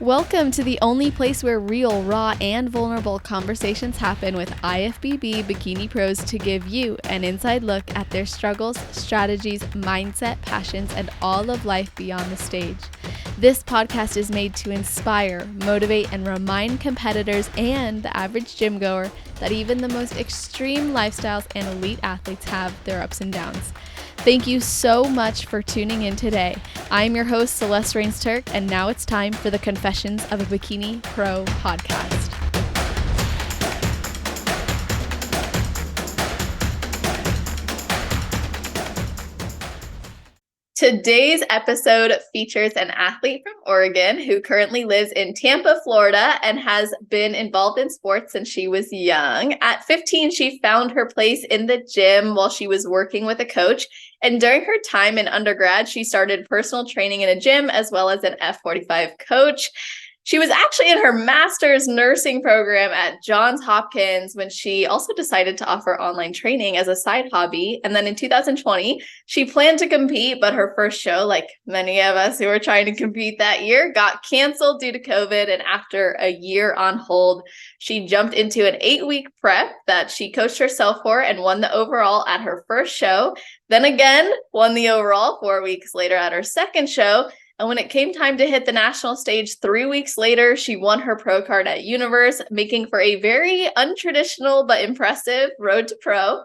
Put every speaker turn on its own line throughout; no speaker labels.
Welcome to the only place where real, raw, and vulnerable conversations happen with IFBB Bikini Pros to give you an inside look at their struggles, strategies, mindset, passions, and all of life beyond the stage. This podcast is made to inspire, motivate, and remind competitors and the average gym goer that even the most extreme lifestyles and elite athletes have their ups and downs. Thank you so much for tuning in today. I'm your host, Celeste Rains-Turk, and now it's time for the Confessions of a Bikini Pro podcast. Today's episode features an athlete from Oregon who currently lives in Tampa, Florida, and has been involved in sports since she was young. At 15, she found her place in the gym while she was working with a coach. And during her time in undergrad, she started personal training in a gym as well as an F45 coach. She was actually in her master's nursing program at Johns Hopkins when she also decided to offer online training as a side hobby. And then in 2020, she planned to compete, but her first show, like many of us who were trying to compete that year, got canceled due to COVID. And after a year on hold, she jumped into an 8-week prep that she coached herself for and won the overall at her first show. Then again, won the overall 4 weeks later at her second show. And when it came time to hit the national stage 3 weeks later, she won her pro card at Universe, making for a very untraditional but impressive road to pro.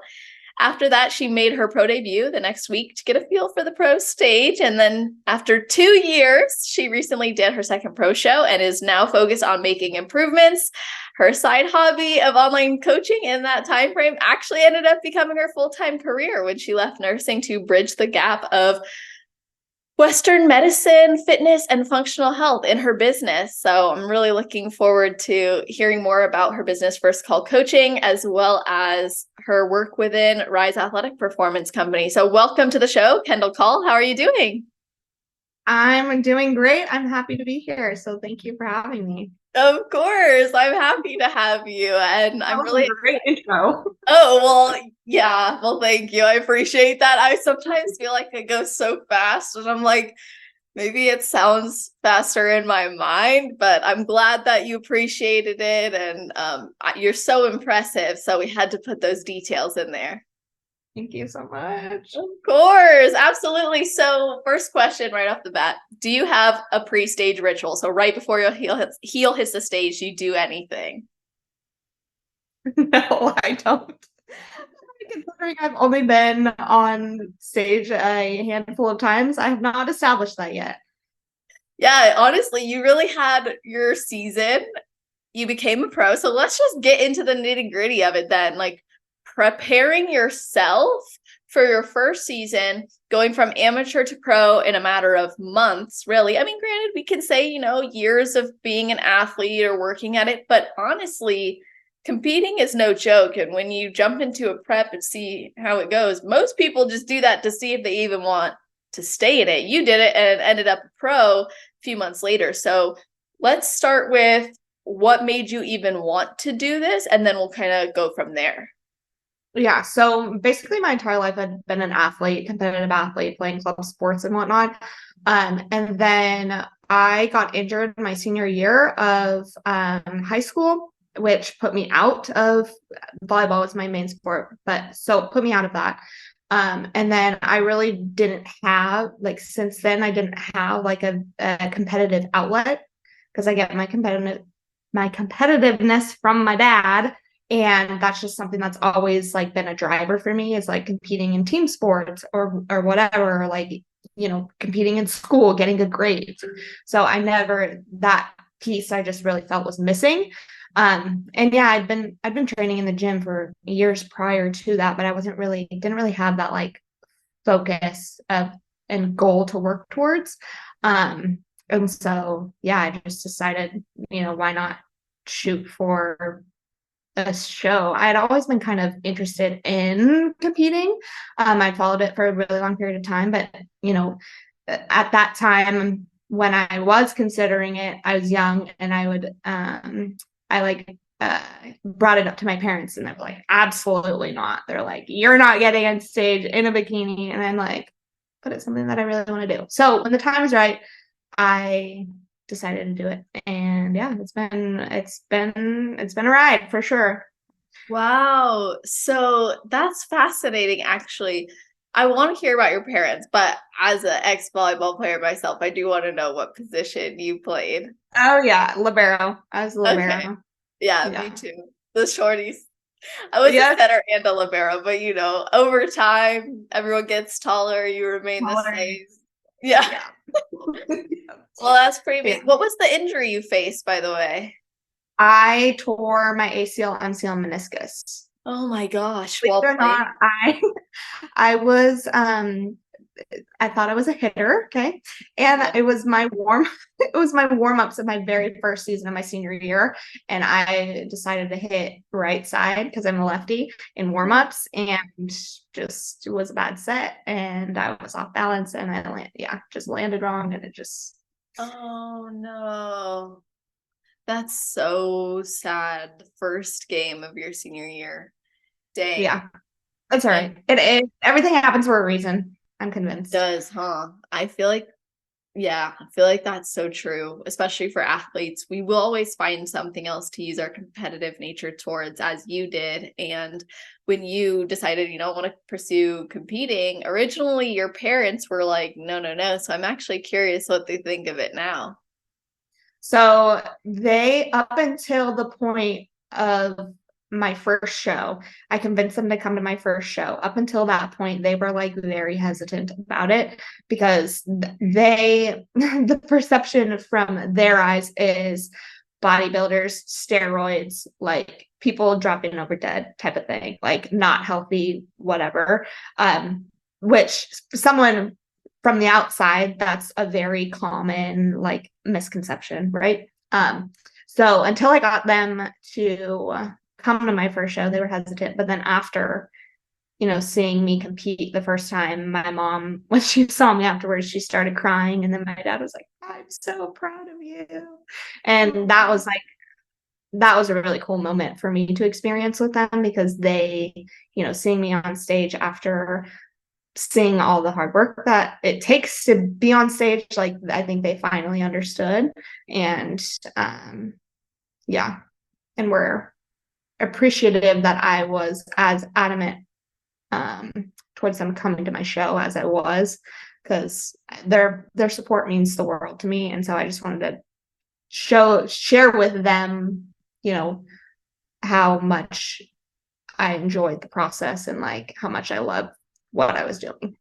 After that, she made her pro debut the next week to get a feel for the pro stage. And then after 2 years, she recently did her second pro show and is now focused on making improvements. Her side hobby of online coaching in that time frame actually ended up becoming her full-time career when she left nursing to bridge the gap of Western medicine, fitness, and functional health in her business. So I'm really looking forward to hearing more about her business First Call Coaching, as well as her work within Rise Athletic Performance Company. So welcome to the show, Kendall Call. How are you doing?
I'm doing great. I'm happy to be here. So thank you for having me.
Of course, I'm happy to have you. And I'm really
a great intro.
Oh, well, yeah. Well, thank you. I appreciate that. I sometimes feel like it goes so fast and I'm like, maybe it sounds faster in my mind, but I'm glad that you appreciated it. And you're so impressive. So we had to put those details in there.
Thank you so much.
Of course. Absolutely. So first question right off the bat, do you have a pre-stage ritual? So right before your heel hits the stage, do you do anything?
No, I don't. Considering I've only been on stage a handful of times, I have not established that yet.
Yeah, honestly, you really had your season. You became a pro. So let's just get into the nitty-gritty of it then. Like preparing yourself for your first season, going from amateur to pro in a matter of months, really. I mean, granted, we can say, years of being an athlete or working at it, but honestly, competing is no joke. And when you jump into a prep and see how it goes, most people just do that to see if they even want to stay in it. You did it and ended up a pro a few months later. So let's start with what made you even want to do this, and then we'll kind of go from there.
Yeah, so basically my entire life I've been an athlete, competitive athlete, playing club sports and whatnot. And then I got injured my senior year of high school, which put me out of volleyball. Was my main sport, but so put me out of that. And then I really didn't have, since then I didn't have a competitive outlet, because I get my competitiveness from my dad. And that's just something that's always been a driver for me, is competing in team sports or whatever, competing in school, getting good grades. So that piece I just really felt was missing. And yeah, I'd been training in the gym for years prior to that, but I didn't really have that focus and goal to work towards. And so, yeah, I just decided, why not shoot for a show. I had always been kind of interested in competing. I'd followed it for a really long period of time, but at that time when I was considering it, I was young, and I would brought it up to my parents, and they were like, absolutely not. They're like, you're not getting on stage in a bikini. And I'm like, but it's something that I really want to do. So when the time was right, I decided to do it. And yeah, it's been a ride for sure.
Wow. So that's fascinating, actually. I want to hear about your parents, but as an ex-volleyball player myself, I do want to know what position you played.
Oh yeah, libero. I was a
Okay.
libero.
Yeah, me
Yeah.
too. The shorties. I was a
Yes.
center and a libero, but over time, everyone gets taller, you remain the
Smaller.
same. Yeah.
Yeah.
Well, that's pretty
Yeah.
amazing. What was the injury you faced, by the way?
I tore my ACL, MCL, and meniscus.
Oh my gosh,
Believe
while
it or
playing.
not, I was I thought I was a hitter, okay? And
Yeah.
it was my warm-ups of my very first season of my senior year. And I decided to hit right side because I'm a lefty in warm-ups, and just it was a bad set, and I was off balance, and just landed wrong, and it just
Oh no. That's so sad. The first game of your senior year. Dang.
yeah, that's all
And
right. It everything happens for a reason. I'm convinced.
does, huh? I feel like that's so true, especially for athletes. We will always find something else to use our competitive nature towards, as you did. And when you decided you don't want to pursue competing, originally your parents were like, no, no, no. So I'm actually curious what they think of it now.
So they, up until the point of my first show, I convinced them to come to my first show. Up until that point, they were like very hesitant about it because the perception from their eyes is bodybuilders, steroids, like people dropping over dead type of thing, like not healthy, whatever. Which someone from the outside, that's a very common like misconception, right? So until I got them to come to my first show, they were hesitant. But then after, seeing me compete the first time, my mom, when she saw me afterwards, she started crying. And then my dad was like, I'm so proud of you. And that was a really cool moment for me to experience with them because they, seeing me on stage after seeing all the hard work that it takes to be on stage, like I think they finally understood. And yeah, and we're appreciative that I was as adamant um towards them coming to my show as I was, because their support means the world to me. And so I just wanted to share with them, how much I enjoyed the process and like how much I love what I was doing.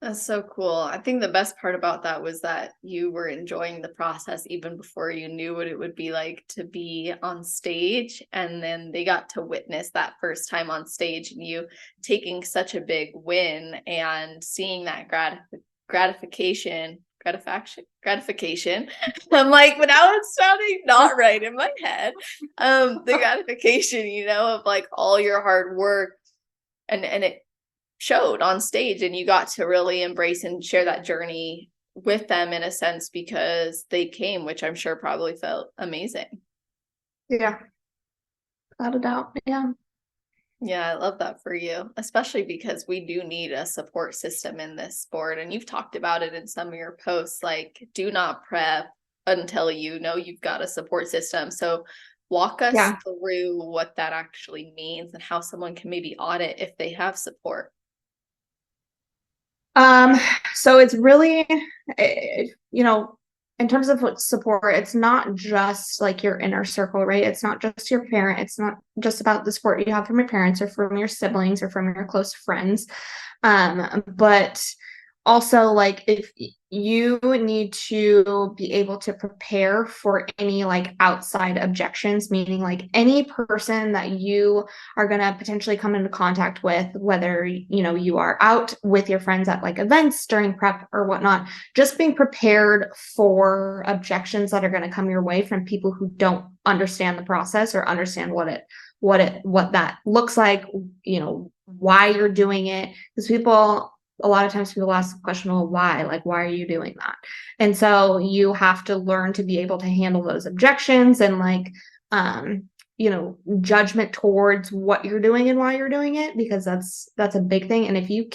That's so cool. I think the best part about that was that you were enjoying the process even before you knew what it would be like to be on stage. And then they got to witness that first time on stage and you taking such a big win and seeing that gratification. I'm like, but now it's sounding not right in my head. The gratification, of like all your hard work and it showed on stage, and you got to really embrace and share that journey with them in a sense because they came, which I'm sure probably felt amazing.
Yeah, without a doubt. Yeah.
Yeah, I love that for you, especially because we do need a support system in this sport. And you've talked about it in some of your posts, like do not prep until you know you've got a support system. So walk us
Yeah.
through what that actually means and how someone can maybe audit if they have support.
Um, so it's really, in terms of what support, it's not just like your inner circle, right? It's not just your parent. It's not just about the support you have from your parents or from your siblings or from your close friends. But also like if you need to be able to prepare for any like outside objections, meaning like any person that you are going to potentially come into contact with, whether you are out with your friends at like events during prep or whatnot, just being prepared for objections that are going to come your way from people who don't understand the process or understand what that looks like, why you're doing it. Because a lot of times people ask the question, well, why? Like, why are you doing that? And so you have to learn to be able to handle those objections and like, judgment towards what you're doing and why you're doing it, because that's a big thing. And if you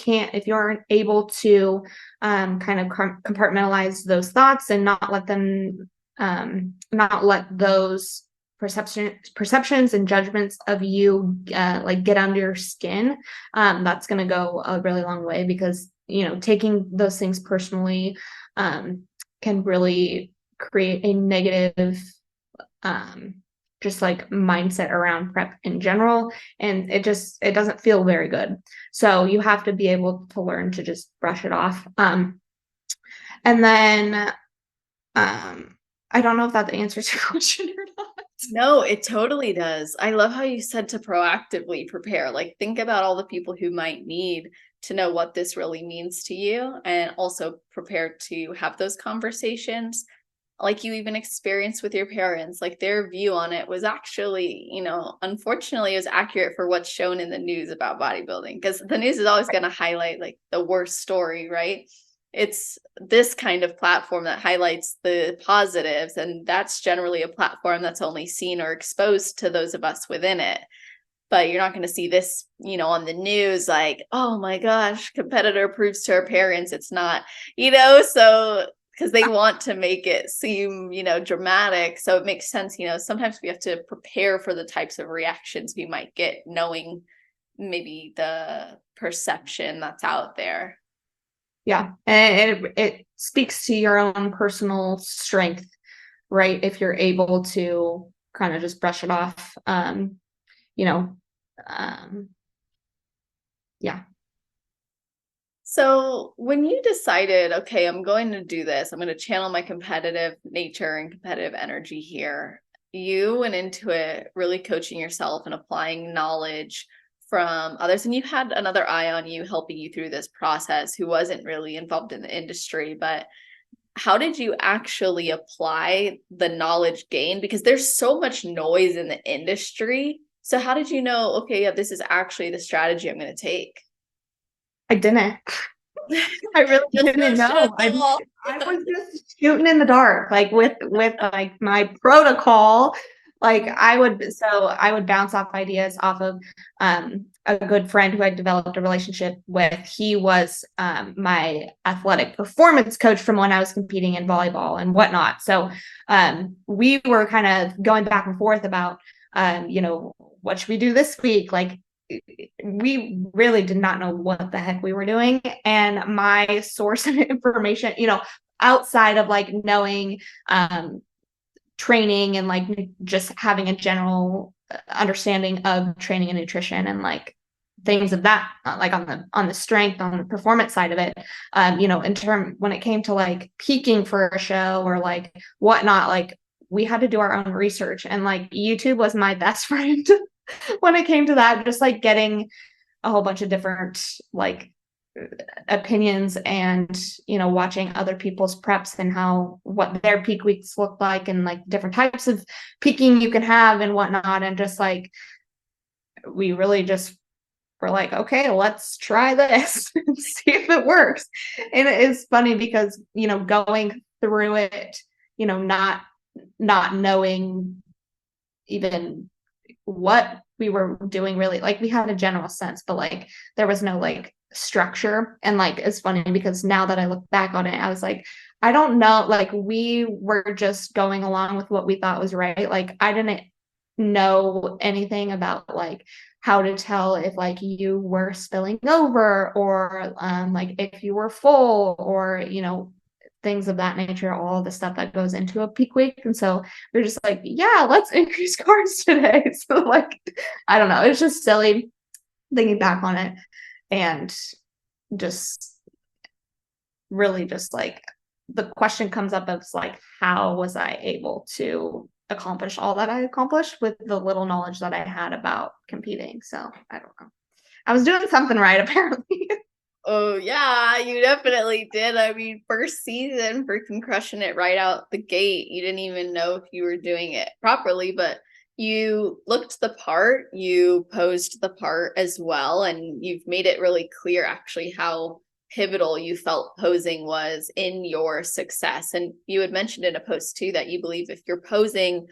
aren't able to kind of compartmentalize those thoughts and not let them not let those perceptions and judgments of you like get under your skin. That's going to go a really long way, because taking those things personally can really create a negative just like mindset around prep in general, and it doesn't feel very good. So you have to be able to learn to just brush it off. And then I don't know if that answers your question or not.
No, it totally does. I love how you said to proactively prepare. Like, think about all the people who might need to know what this really means to you, and also prepare to have those conversations. Like you even experienced with your parents, like their view on it was actually, unfortunately, it was accurate for what's shown in the news about bodybuilding, because the news is always going to highlight like the worst story, right? It's this kind of platform that highlights the positives, and that's generally a platform that's only seen or exposed to those of us within it. But you're not going to see this, on the news, like, oh my gosh, competitor proves to her parents it's not, so because they want to make it seem, dramatic. So it makes sense, sometimes we have to prepare for the types of reactions we might get, knowing maybe the perception that's out there.
Yeah, and it speaks to your own personal strength, right? If you're able to kind of just brush it off, you know, yeah.
So when you decided, okay, I'm going to do this, I'm going to channel my competitive nature and competitive energy here, you went into it really coaching yourself and applying knowledge from others. And you had another eye on you, helping you through this process, who wasn't really involved in the industry. But how did you actually apply the knowledge gained? Because there's so much noise in the industry. So how did you know, okay, yeah, this is actually the strategy I'm going to take?
I didn't. I really didn't know. I was just shooting in the dark, like with like my protocol. Like I would bounce off ideas off of a good friend who I developed a relationship with. He was my athletic performance coach from when I was competing in volleyball and whatnot. So we were kind of going back and forth about what should we do this week? Like we really did not know what the heck we were doing. And my source of information, outside of like knowing training and like just having a general understanding of training and nutrition and like things of that, like on the strength, on the performance side of it, in term when it came to like peaking for a show or like whatnot, like we had to do our own research, and like YouTube was my best friend when it came to that, just like getting a whole bunch of different like opinions and watching other people's preps and what their peak weeks look like and like different types of peaking you can have and whatnot. And just like we really just were like, okay, let's try this and see if it works. And it is funny because going through it, not knowing even what we were doing, really, like we had a general sense, but like there was no like structure. And like it's funny because now that I look back on it, I was like, I don't know, like we were just going along with what we thought was right. Like I didn't know anything about like how to tell if like you were spilling over or like if you were full or things of that nature, all the stuff that goes into a peak week. And so we're just like, yeah, let's increase carbs today. So like, I don't know, it's just silly thinking back on it, and just really just like the question comes up of like, how was I able to accomplish all that I accomplished with the little knowledge that I had about competing? So I don't know. I was doing something right, apparently.
Oh yeah, you definitely did. I mean, first season, freaking crushing it right out the gate. You didn't even know if you were doing it properly, but you looked the part, you posed the part as well, and you've made it really clear actually how pivotal you felt posing was in your success. And you had mentioned in a post too that you believe if your posing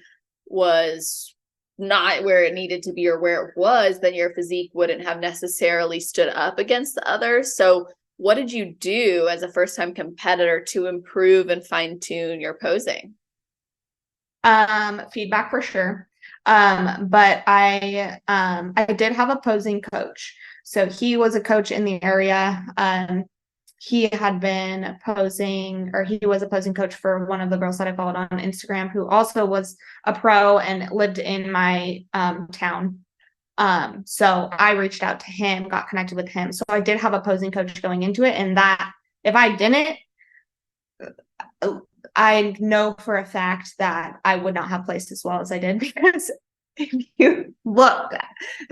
was not where it needed to be or where it was, then your physique wouldn't have necessarily stood up against the others. So what did you do as a first-time competitor to improve and fine-tune your posing?
Feedback for sure. But I did have a posing coach. So he was a coach in the area. He had been posing, or he was a posing coach for one of the girls that I followed on Instagram, who also was a pro and lived in my town. So I reached out to him, got connected with him. So I did have a posing coach going into it, and that if I didn't, I know for a fact that I would not have placed as well as I did, because if you look,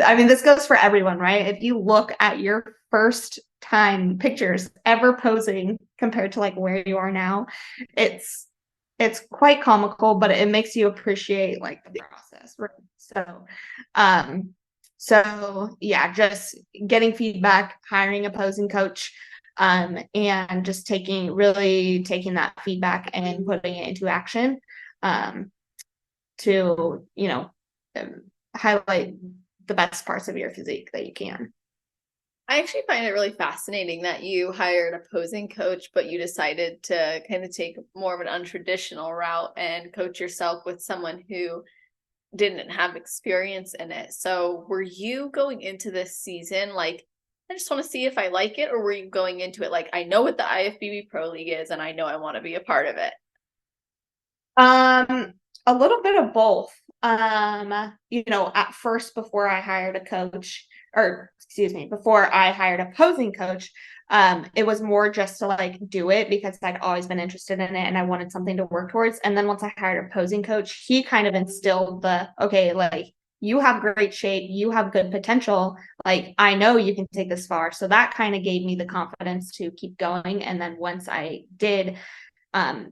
I mean, this goes for everyone, right? If you look at your first time pictures ever posing compared to like where you are now, it's quite comical, but it makes you appreciate like the process, right? So yeah, just getting feedback, hiring a posing coach, and just really taking that feedback and putting it into action, to, highlight the best parts of your physique that you can.
I actually find it really fascinating that you hired a posing coach, but you decided to kind of take more of an untraditional route and coach yourself with someone who didn't have experience in it. So were you going into this season like, I just want to see if I like it, or were you going into it like, I know what the IFBB Pro League is and I know I want to be a part of it?
A little bit of both. At first, before I hired a coach, or excuse me, before I hired a posing coach, it was more just to like do it because I'd always been interested in it and I wanted something to work towards. And then once I hired a posing coach, he kind of instilled okay, like, you have great shape, you have good potential, like, I know you can take this far. So that kind of gave me the confidence to keep going. And then once I did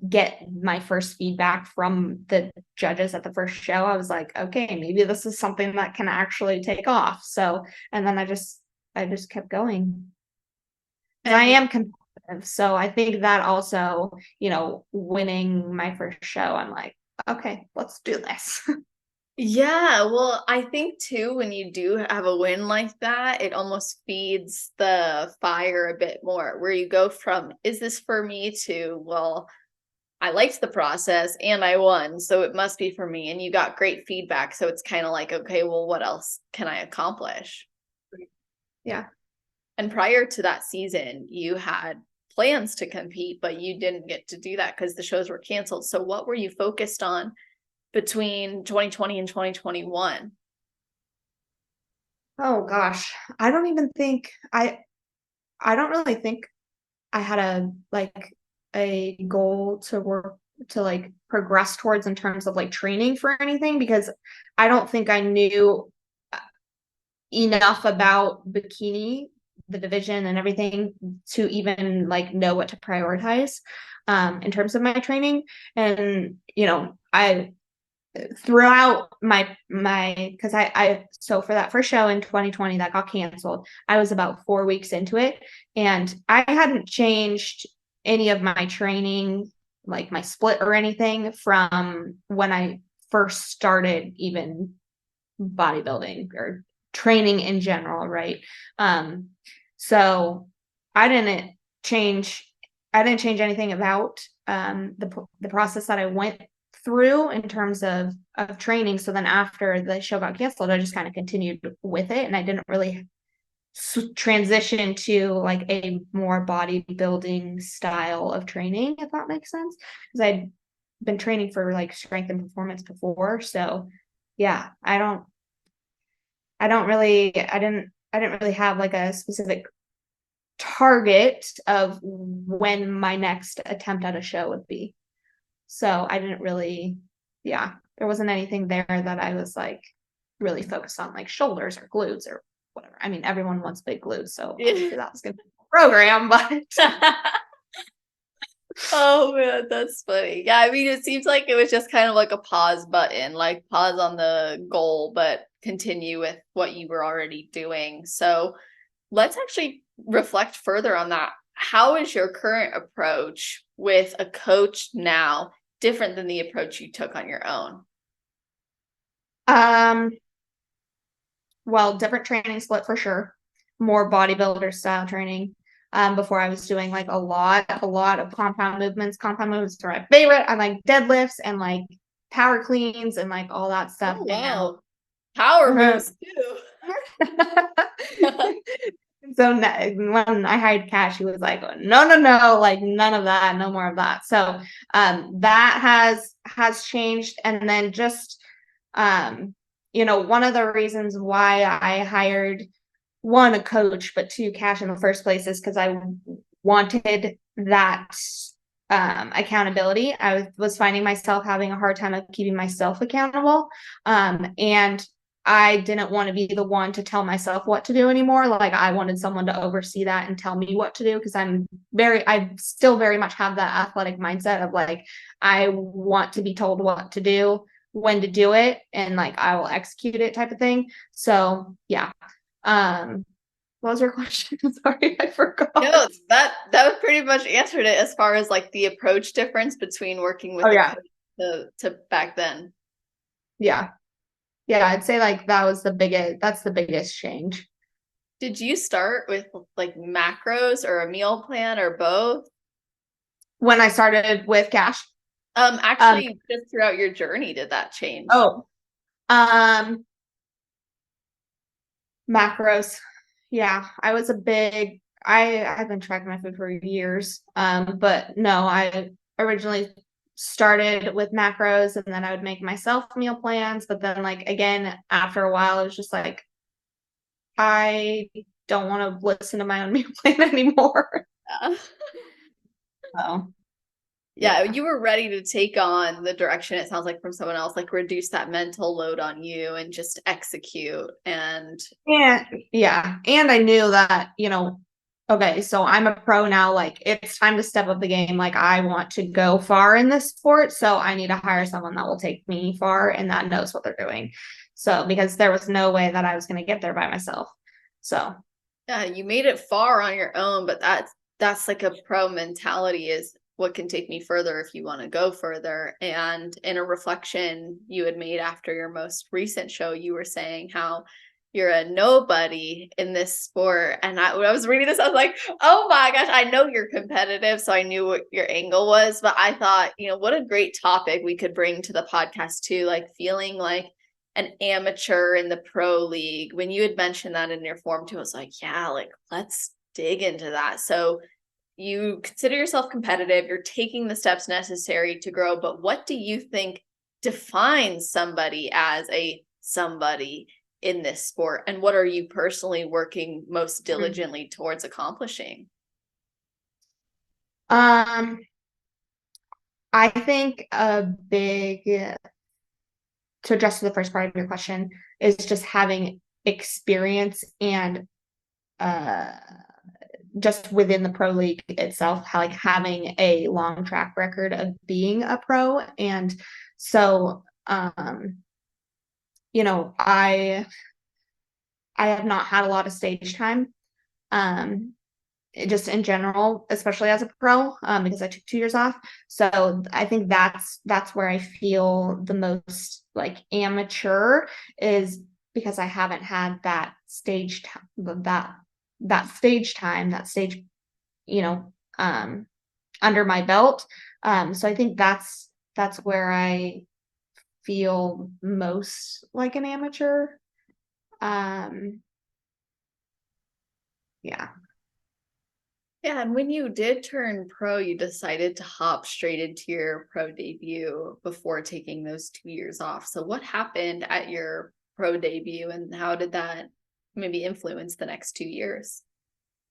get my first feedback from the judges at the first show, I was like, okay, maybe this is something that can actually take off. So, and then I just kept going. And I am competitive. So I think that also, winning my first show, I'm like, okay, let's do this.
Yeah, well, I think too, when you do have a win like that, it almost feeds the fire a bit more, where you go from, is this for me, to, well, I liked the process and I won, so it must be for me. And you got great feedback. So it's kind of like, okay, well, what else can I accomplish?
Yeah.
And prior to that season, you had plans to compete, but you didn't get to do that because the shows were canceled. So what were you focused on between 2020 and 2021?
Oh gosh. I don't even think I don't really think I had a goal to work to like progress towards in terms of like training for anything, because I don't think I knew enough about bikini, the division and everything, to even like know what to prioritize in terms of my training. And I throughout my because so for that first show in 2020 that got canceled, I was about 4 weeks into it, and I hadn't changed any of my training, like my split or anything, from when I first started even bodybuilding or training in general, right? So I didn't change anything about the process that I went through in terms of training. So then after the show got canceled, I just kind of continued with it, and I didn't really transition to like a more bodybuilding style of training, if that makes sense, because I'd been training for like strength and performance before. So yeah, I didn't really have like a specific target of when my next attempt at a show would be. So I didn't really, yeah, there wasn't anything there that I was like really focused on, like shoulders or glutes or whatever. I mean, everyone wants big glutes, so obviously that was going to be a program, but
Oh man, that's funny. Yeah, I mean, it seems like it was just kind of like a pause button, like pause on the goal, but continue with what you were already doing. So let's actually reflect further on that. How is your current approach with a coach now different than the approach you took on your own?
Well, different training split for sure. More bodybuilder style training. Before I was doing like a lot of compound movements. Compound movements are my favorite. I like deadlifts and like power cleans and like all that stuff.
Oh,
And now
wow. Power moves too.
so when I hired Cash, he was like, no, like none of that, no more of that. So that has changed. And then just one of the reasons why I hired one, a coach, but two, Cash in the first place is because I wanted that accountability. I was finding myself having a hard time of keeping myself accountable. And I didn't want to be the one to tell myself what to do anymore. Like I wanted someone to oversee that and tell me what to do, because I still very much have that athletic mindset of like, I want to be told what to do, when to do it, and like I will execute it type of thing. So yeah. What was your question? Sorry, I forgot.
No, that was pretty much answered it as far as like the approach difference between working with a coach to back then.
Yeah. Yeah, I'd say like that's the biggest change.
Did you start with like macros or a meal plan or both?
When I started with Cash?
Actually, just throughout your journey, did that change?
Oh, macros. Yeah, I've been tracking my food for years. But no, I originally started with macros and then I would make myself meal plans. But then like, again, after a while, it was just like, I don't want to listen to my own meal plan anymore.
Yeah.
So
Yeah, you were ready to take on the direction, it sounds like, from someone else, like reduce that mental load on you and just execute. And
yeah. And I knew that, okay, so I'm a pro now, like it's time to step up the game. Like I want to go far in this sport. So I need to hire someone that will take me far and that knows what they're doing. So because there was no way that I was going to get there by myself. So
yeah, you made it far on your own, but that's like a pro mentality, is what can take me further if you want to go further. And in a reflection you had made after your most recent show, you were saying how you're a nobody in this sport. And when I was reading this, I was like, oh my gosh, I know you're competitive. So I knew what your angle was, but I thought, what a great topic we could bring to the podcast too, like feeling like an amateur in the pro league. When you had mentioned that in your form too, I was like, yeah, like let's dig into that. So you consider yourself competitive, you're taking the steps necessary to grow, but what do you think defines somebody as a somebody in this sport? And what are you personally working most diligently towards accomplishing?
I think to address the first part of your question is just having experience and just within the pro league itself, like having a long track record of being a pro. And so, I have not had a lot of stage time, just in general, especially as a pro, because I took 2 years off. So I think that's where I feel the most like amateur, is because I haven't had that stage time, that stage time, that stage, under my belt. So I think that's where I feel most like an amateur. Yeah.
Yeah, and when you did turn pro, you decided to hop straight into your pro debut before taking those 2 years off. So what happened at your pro debut and how did that maybe influence the next 2 years?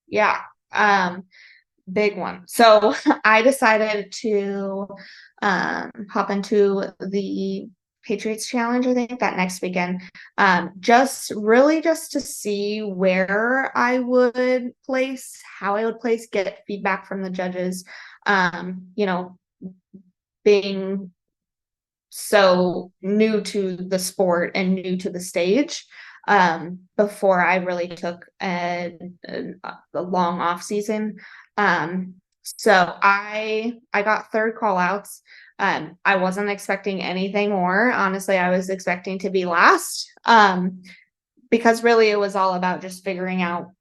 Yeah. Big one. So I decided to hop into the Patriots Challenge, I think that next weekend. Just to see where I would place, how I would place, get feedback from the judges. Being so new to the sport and new to the stage, before I really took a long off season. So I got third call outs. I wasn't expecting anything more. Honestly, I was expecting to be last, because really it was all about just figuring out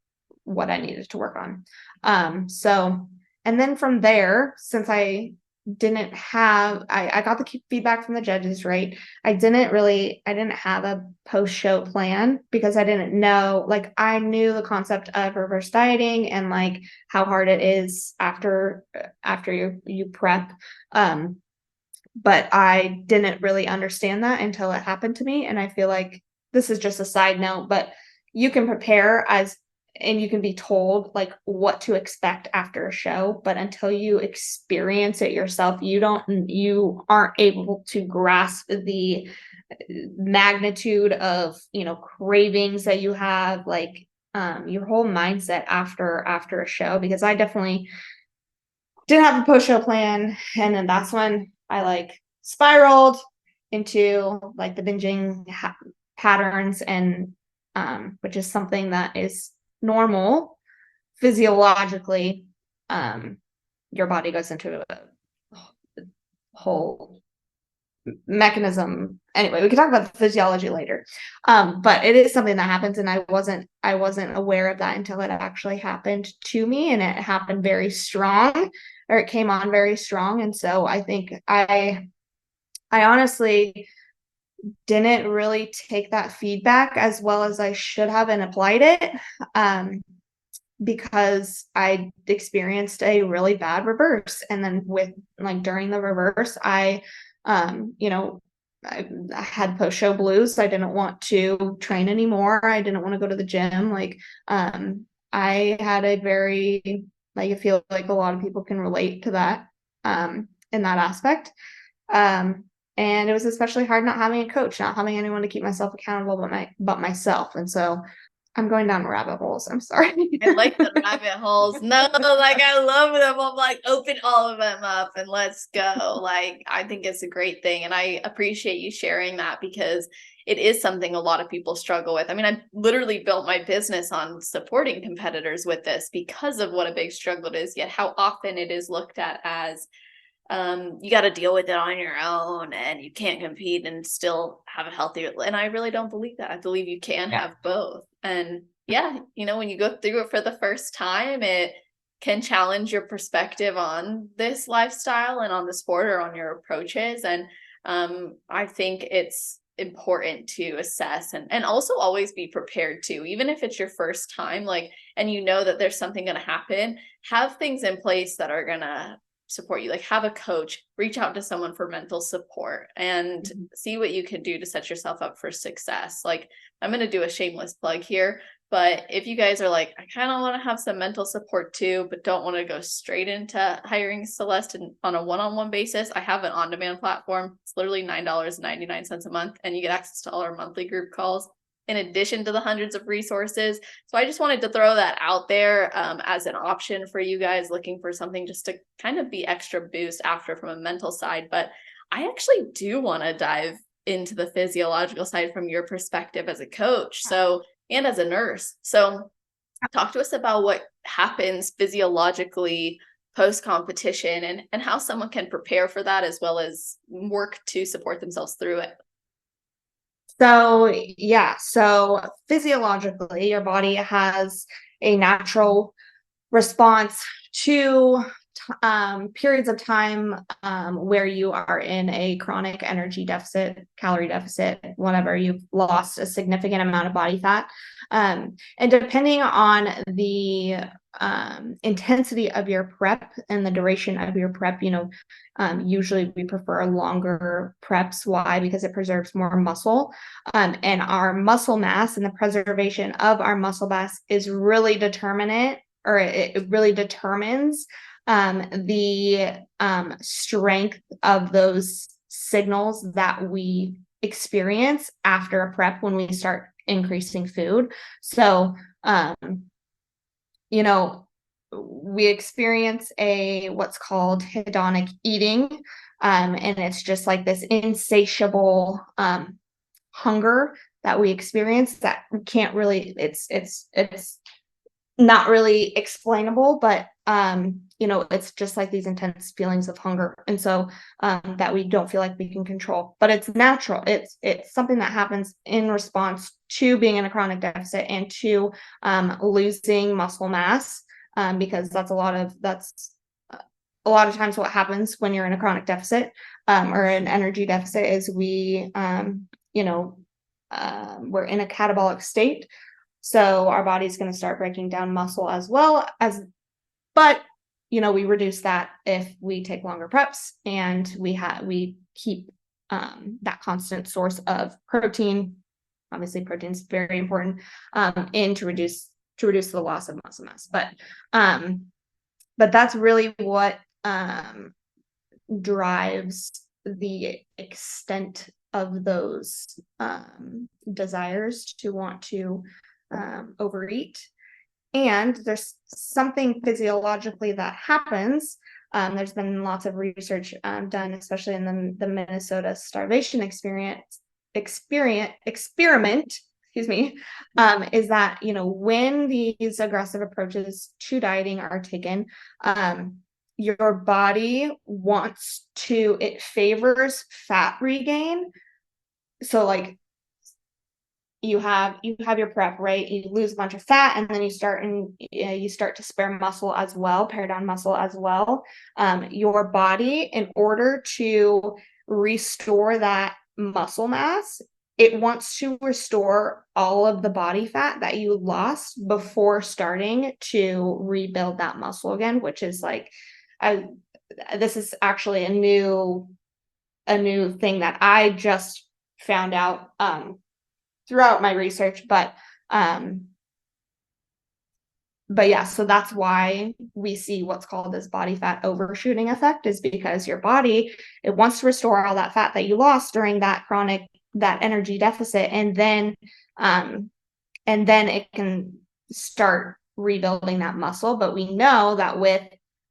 what I needed to work on. And then from there, since I didn't have, I got the feedback from the judges, right? I didn't have a post-show plan because I didn't know, like, I knew the concept of reverse dieting and like how hard it is after you prep. But I didn't really understand that until it happened to me. And I feel like this is just a side note, but you can prepare and you can be told like what to expect after a show, but until you experience it yourself, you aren't able to grasp the magnitude of, cravings that you have, like your whole mindset after a show. Because I definitely didn't have a post-show plan, and then that's when I like spiraled into like the binging patterns, and which is something that is normal physiologically. Your body goes into a whole mechanism. Anyway, we can talk about the physiology later. But it is something that happens, and I wasn't aware of that until it actually happened to me, and it happened very strong, or it came on very strong. And so I think I honestly didn't really take that feedback as well as I should have and applied it, because I experienced a really bad reverse. And then during the reverse, I had post-show blues. I didn't want to train anymore. I didn't want to go to the gym. I had a very, I feel like a lot of people can relate to that, in that aspect. And it was especially hard not having a coach, not having anyone to keep myself accountable but myself. And so I'm going down rabbit holes. I'm sorry.
I like the rabbit holes. No, like I love them. I'm like, open all of them up and let's go. Like, I think it's a great thing. And I appreciate you sharing that, because it is something a lot of people struggle with. I mean, I literally built my business on supporting competitors with this because of what a big struggle it is, yet how often it is looked at as you got to deal with it on your own and you can't compete and still have a healthy. And I really don't believe that. I believe you can have both. And yeah, when you go through it for the first time, it can challenge your perspective on this lifestyle and on the sport or on your approaches. And I think it's important to assess and also always be prepared too, even if it's your first time, and that there's something going to happen, have things in place that are going to support you. Like, have a coach, reach out to someone for mental support, and see what you can do to set yourself up for success. Like, I'm going to do a shameless plug here, but if you guys are like, I kind of want to have some mental support too, but don't want to go straight into hiring Celeste on a one-on-one basis, I have an on-demand platform. It's literally $9.99 a month, and you get access to all our monthly group calls in addition to the hundreds of resources. So I just wanted to throw that out there as an option for you guys looking for something just to kind of be extra boost after from a mental side. But I actually do want to dive into the physiological side from your perspective as a coach, and as a nurse. So talk to us about what happens physiologically post-competition and how someone can prepare for that as well as work to support themselves through it.
So physiologically, your body has a natural response to periods of time where you are in a chronic energy deficit, calorie deficit, whatever, you've lost a significant amount of body fat. And depending on the intensity of your prep and the duration of your prep, usually we prefer longer preps. Why? Because it preserves more muscle. And our muscle mass and the preservation of our muscle mass is really determinant, or it really determines the strength of those signals that we experience after a prep when we start increasing food. So, we experience what's called hedonic eating, and it's just like this insatiable hunger that we experience that we can't really, it's not really explainable, but it's just like these intense feelings of hunger, and so that we don't feel like we can control, but it's natural. It's something that happens in response to being in a chronic deficit and to losing muscle mass, because that's a lot of times what happens when you're in a chronic deficit or an energy deficit is we're in a catabolic state. So our body's going to start breaking down muscle as well as, but we reduce that if we take longer preps and we keep that constant source of protein. Obviously, protein is very important in to reduce the loss of muscle mass. But that's really what drives the extent of those desires to want to overeat. And there's something physiologically that happens. There's been lots of research done, especially in the Minnesota starvation experiment, is that, when these aggressive approaches to dieting are taken, your body it favors fat regain. So like you have your prep, right? You lose a bunch of fat and then you start to spare muscle as well, pare down muscle as well. Your body, in order to restore that muscle mass, it wants to restore all of the body fat that you lost before starting to rebuild that muscle again, which is like, this is actually a new thing that I just found out throughout my research, but yeah, so that's why we see what's called this body fat overshooting effect, is because your body, it wants to restore all that fat that you lost during that energy deficit, and then it can start rebuilding that muscle. But we know that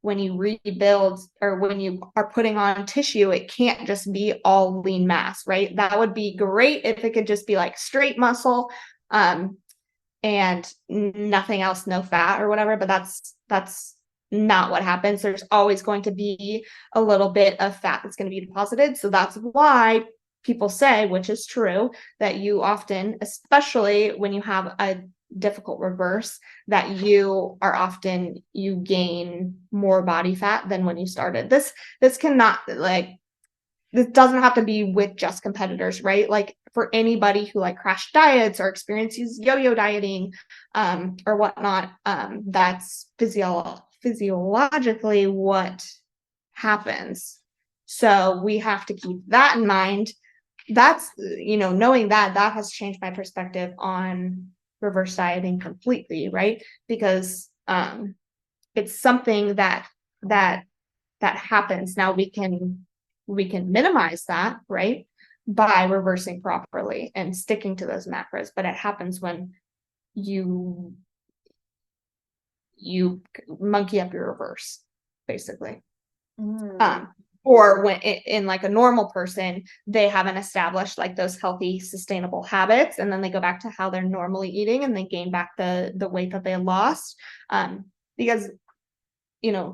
when you rebuild, or when you are putting on tissue, it can't just be all lean mass, right? That would be great if it could just be like straight muscle and nothing else, no fat or whatever, but that's not what happens. There's always going to be a little bit of fat that's going to be deposited. So that's why people say, which is true, that you often, especially when you have a difficult reverse, that you gain more body fat than when you started. This doesn't have to be with just competitors, right? Like for anybody who like crash diets or experiences yo-yo dieting or whatnot, that's physiologically what happens. So we have to keep that in mind. That's, knowing that has changed my perspective on reverse dieting completely, right? Because it's something that happens. Now we can minimize that, right, by reversing properly and sticking to those macros, but it happens when you monkey up your reverse, basically. Or when in like a normal person, they haven't established like those healthy, sustainable habits, and then they go back to how they're normally eating and they gain back the weight that they lost. Because,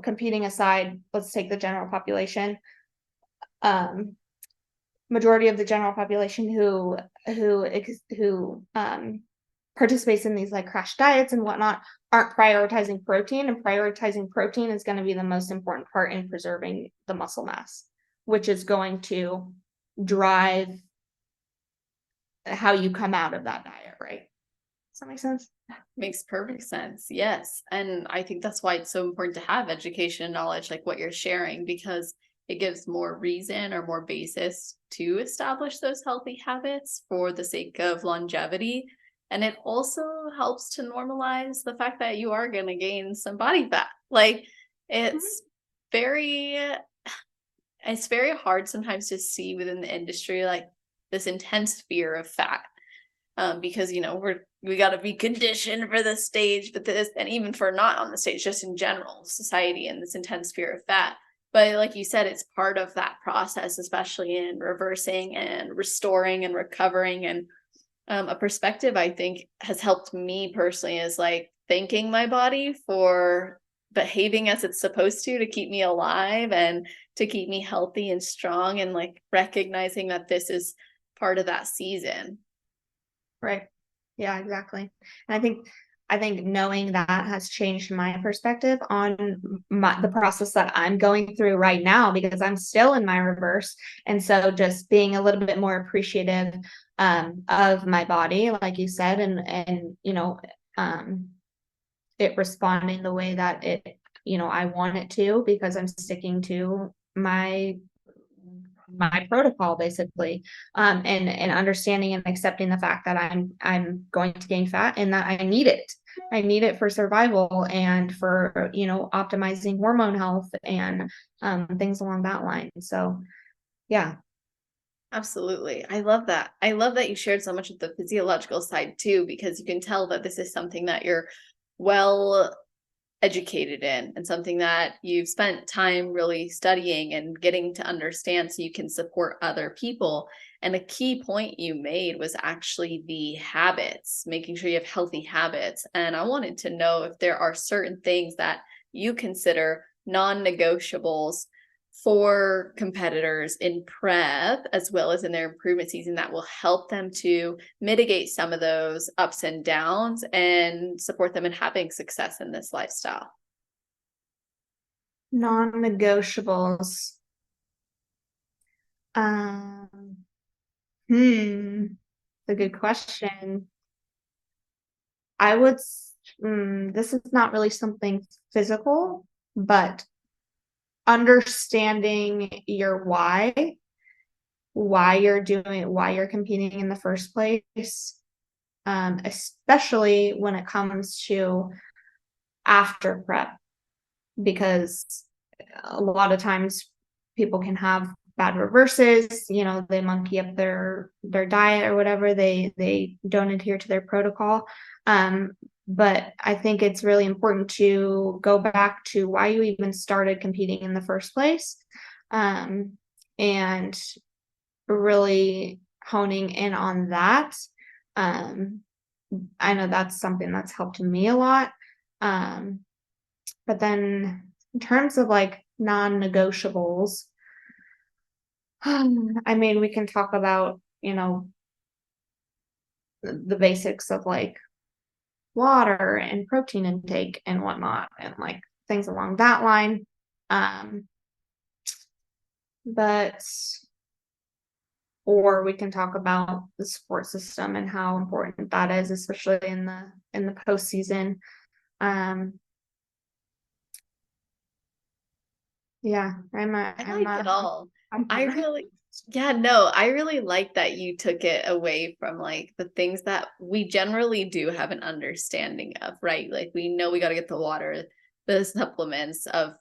competing aside, let's take the general population. Majority of the general population who participates in these like crash diets and whatnot aren't prioritizing protein, and prioritizing protein is going to be the most important part in preserving the muscle mass, which is going to drive how you come out of that diet, right? Does that make sense?
Makes perfect sense. Yes. And I think that's why it's so important to have education and knowledge like what you're sharing, because it gives more reason or more basis to establish those healthy habits for the sake of longevity. And it also helps to normalize the fact that you are going to gain some body fat. Like it's very hard sometimes to see within the industry, like this intense fear of fat. Because, we got to be conditioned for the stage, but and even for not on the stage, just in general society, and this intense fear of fat. But like you said, it's part of that process, especially in reversing and restoring and recovering. And a perspective I think has helped me personally is like thanking my body for behaving as it's supposed to keep me alive and to keep me healthy and strong, and like recognizing that this is part of that season.
Right. Yeah, exactly. And I think I think knowing that has changed my perspective on the process that I'm going through right now, because I'm still in my reverse. And so just being a little bit more appreciative of my body, like you said, and it responding the way that I want it to, because I'm sticking to my protocol basically, and understanding and accepting the fact that I'm going to gain fat and that I need it for survival and for optimizing hormone health and things along that line. So yeah.
Absolutely. I love that. I love that you shared so much of the physiological side too, because you can tell that this is something that you're well educated in and something that you've spent time really studying and getting to understand so you can support other people. And a key point you made was actually the habits, making sure you have healthy habits. And I wanted to know if there are certain things that you consider non-negotiables for competitors in prep as well as in their improvement season that will help them to mitigate some of those ups and downs and support them in having success in this lifestyle.
Non-negotiables. It's a good question. I would, this is not really something physical, but understanding your why you're competing in the first place, especially when it comes to after prep, because a lot of times people can have bad reverses, they monkey up their diet or whatever, they don't adhere to their protocol. But I think it's really important to go back to why you even started competing in the first place, and really honing in on that. I know that's something that's helped me a lot. But then in terms of like non-negotiables, I mean, we can talk about, the basics of like water and protein intake and whatnot, and like things along that line. But or we can talk about the support system and how important that is, especially in the postseason. Yeah,
I like it all. I really, yeah, no, I really like that you took it away from like the things that we generally do have an understanding of, right? Like we know we got to get the water, the supplements of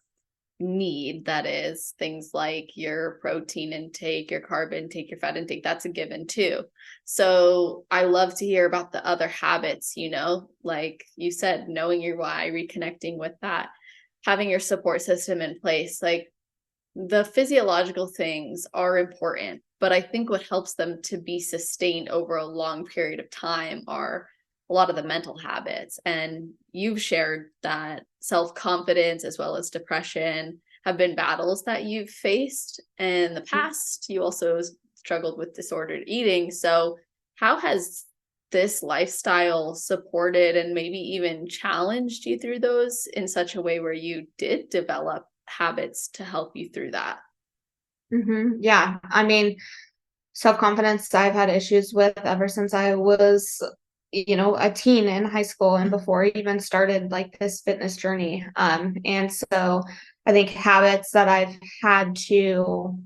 need, that is things like your protein intake, your carb intake, your fat intake, that's a given too. So I love to hear about the other habits, like you said, knowing your why, reconnecting with that, having your support system in place. Like the physiological things are important, but I think what helps them to be sustained over a long period of time are a lot of the mental habits. And you've shared that self-confidence as well as depression have been battles that you've faced in the past. You also struggled with disordered eating. So how has this lifestyle supported and maybe even challenged you through those in such a way where you did develop habits to help you through that?
Yeah, I mean, self-confidence I've had issues with ever since I was, a teen in high school and before I even started like this fitness journey. And so I think habits that I've had to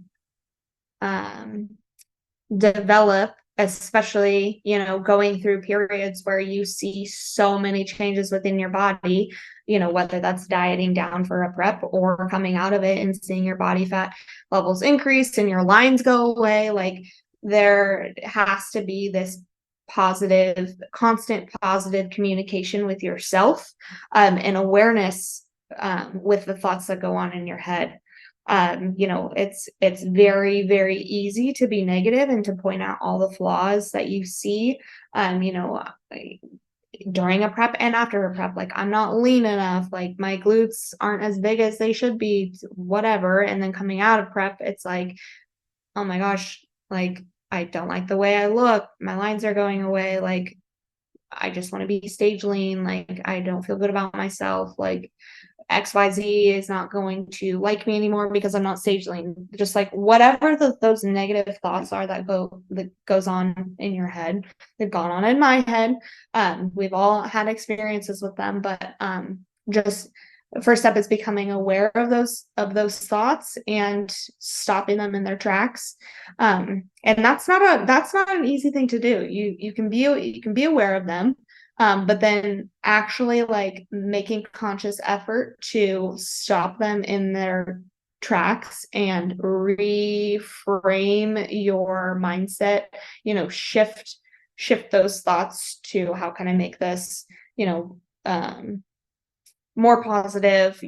develop, especially, going through periods where you see so many changes within your body, whether that's dieting down for a prep or coming out of it and seeing your body fat levels increase and your lines go away. Like there has to be this constant positive communication with yourself, and awareness, with the thoughts that go on in your head. It's very, very easy to be negative and to point out all the flaws that you see, during a prep and after a prep. Like I'm not lean enough, like my glutes aren't as big as they should be, whatever. And then coming out of prep, it's like, oh my gosh, like I don't like the way I look, my lines are going away, like I just want to be stage lean. Like, I don't feel good about myself. Like, XYZ is not going to like me anymore because I'm not stage lean. Just like whatever those negative thoughts are that goes on in your head, they've gone on in my head. We've all had experiences with them, but just the first step is becoming aware of those thoughts and stopping them in their tracks. And that's not an easy thing to do. You can be aware of them, but then actually like making conscious effort to stop them in their tracks and reframe your mindset, shift those thoughts to how can I make this, more positive,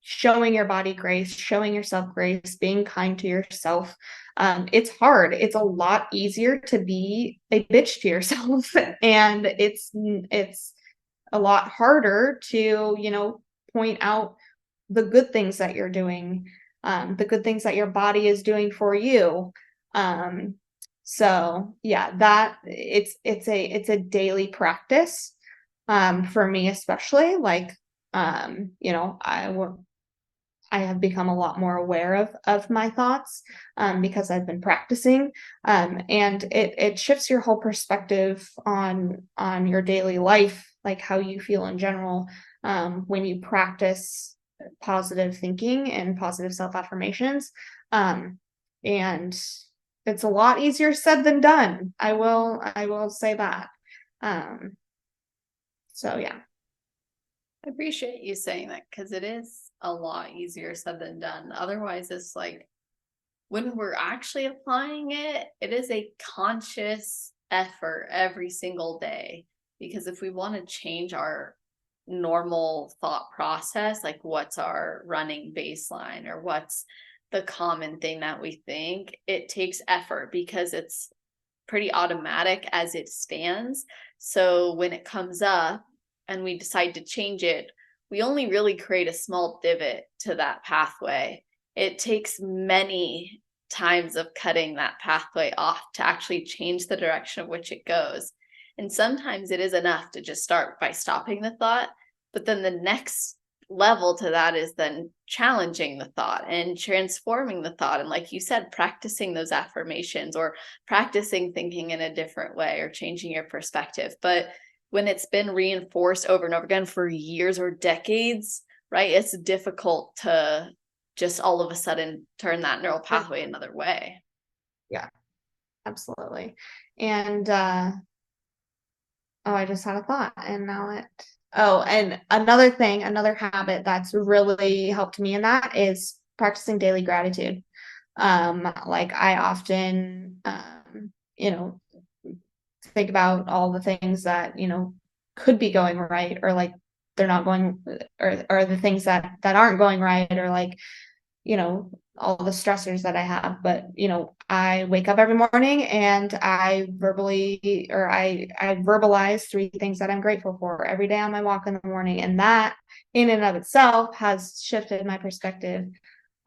showing your body grace, showing yourself grace, being kind to yourself. It's hard. It's a lot easier to be a bitch to yourself, and it's a lot harder to, point out the good things that you're doing, the good things that your body is doing for you. So yeah, that it's a daily practice, for me, especially like, I have become a lot more aware of my thoughts, because I've been practicing, and it shifts your whole perspective on your daily life, like how you feel in general, when you practice positive thinking and positive self-affirmations, and it's a lot easier said than done. I will say that. So yeah.
I appreciate you saying that, because it is a lot easier said than done. Otherwise, it's like when we're actually applying it, it is a conscious effort every single day. Because if we want to change our normal thought process, like what's our running baseline or what's the common thing that we think, it takes effort because it's pretty automatic as it stands. So when it comes up and we decide to change it, we only really create a small divot to that pathway. It takes many times of cutting that pathway off to actually change the direction of which it goes. And sometimes it is enough to just start by stopping the thought, but then the next level to that is then challenging the thought and transforming the thought. And like you said, practicing those affirmations or practicing thinking in a different way or changing your perspective. But when it's been reinforced over and over again for years or decades, right, it's difficult to just all of a sudden turn that neural pathway another way.
Yeah, absolutely. And I just had a thought and and another habit that's really helped me in that is practicing daily gratitude. Like I often, think about all the things that, could be going right, or like they're not going, or the things that aren't going right, or like, all the stressors that I have. But, I wake up every morning and I verbalize 3 things that I'm grateful for every day on my walk in the morning. And that in and of itself has shifted my perspective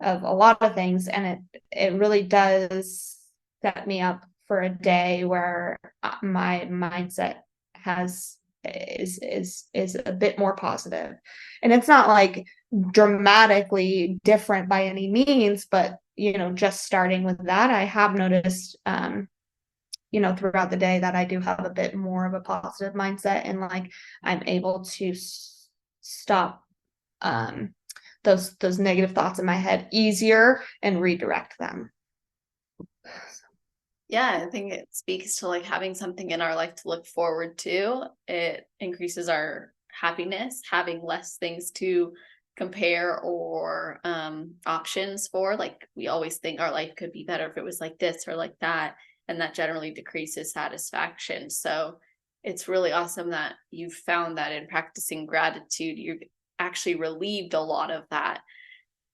of a lot of things. And it really does set me up for a day where my mindset is a bit more positive. And it's not like dramatically different by any means, but just starting with that, I have noticed throughout the day that I do have a bit more of a positive mindset, and like I'm able to stop those negative thoughts in my head easier and redirect them.
Yeah, I think it speaks to like having something in our life to look forward to. It increases our happiness, having less things to compare or options for. Like we always think our life could be better if it was like this or like that, and that generally decreases satisfaction. So it's really awesome that you've found that in practicing gratitude, you've actually relieved a lot of that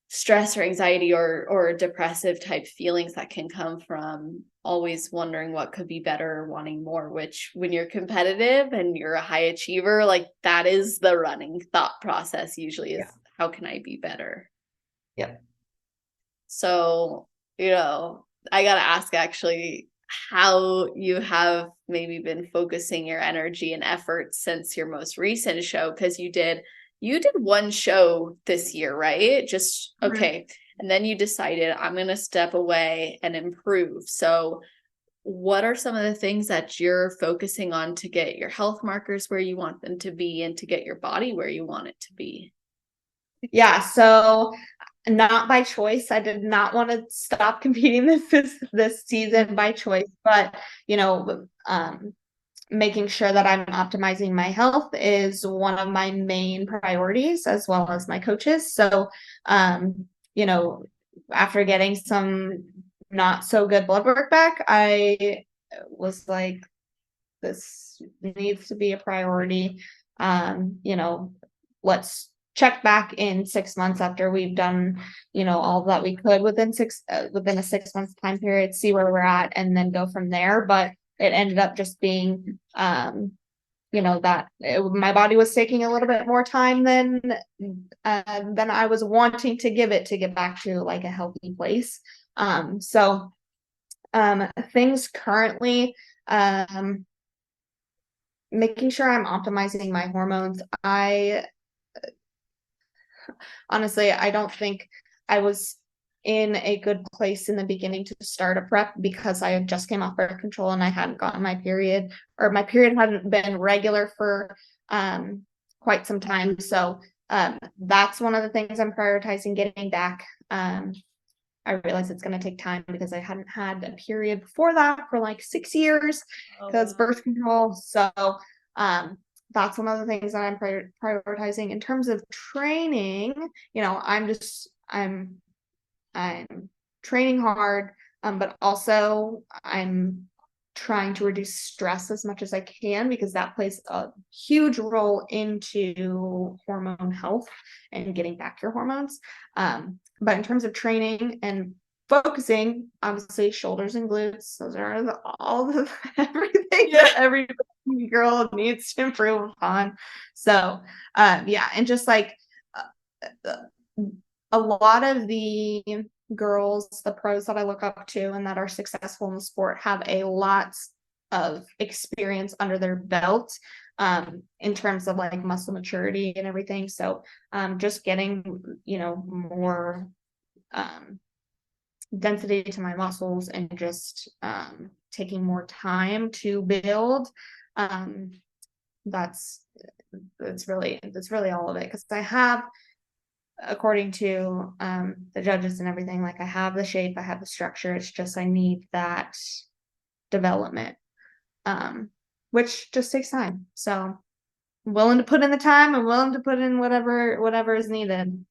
stress or anxiety or depressive type feelings that can come from always wondering what could be better or wanting more, which when you're competitive and you're a high achiever, like that is the running thought process usually is, how can I be better?
Yeah.
So, I got to ask actually, how you have maybe been focusing your energy and effort since your most recent show, because you did one show this year, right? Just okay. And then you decided, I'm going to step away and improve. So what are some of the things that you're focusing on to get your health markers where you want them to be and to get your body where you want it to be?
Yeah, so not by choice. I did not want to stop competing this season by choice, but making sure that I'm optimizing my health is one of my main priorities, as well as my coaches. So, you know, after getting some not so good blood work back, I was like, this needs to be a priority. Let's check back in 6 months after we've done, all that we could within a 6 months time period, see where we're at, and then go from there. But it ended up just being, my body was taking a little bit more time than I was wanting to give it to get back to like a healthy place. So things currently, making sure I'm optimizing my hormones. Honestly, I don't think I was in a good place in the beginning to start a prep, because I had just came off birth control and I hadn't gotten my period, or my period hadn't been regular for quite some time. So that's one of the things I'm prioritizing getting back. I realize it's going to take time because I hadn't had a period before that for like 6 years because birth control. So that's one of the things that I'm prioritizing in terms of training. I'm training hard, but also I'm trying to reduce stress as much as I can, because that plays a huge role into hormone health and getting back your hormones. But in terms of training and focusing, obviously shoulders and glutes, those are all the everything that every girl needs to improve upon. So and just like a lot of the girls, the pros that I look up to and that are successful in the sport, have a lot of experience under their belt in terms of like muscle maturity and everything. So just getting, more density to my muscles and just taking more time to build. That's really all of it, because I have, according to the judges and everything, like I have the shape, I have the structure. It's just I need that development, which just takes time. So I'm willing to put in the time. I'm willing to put in whatever is needed.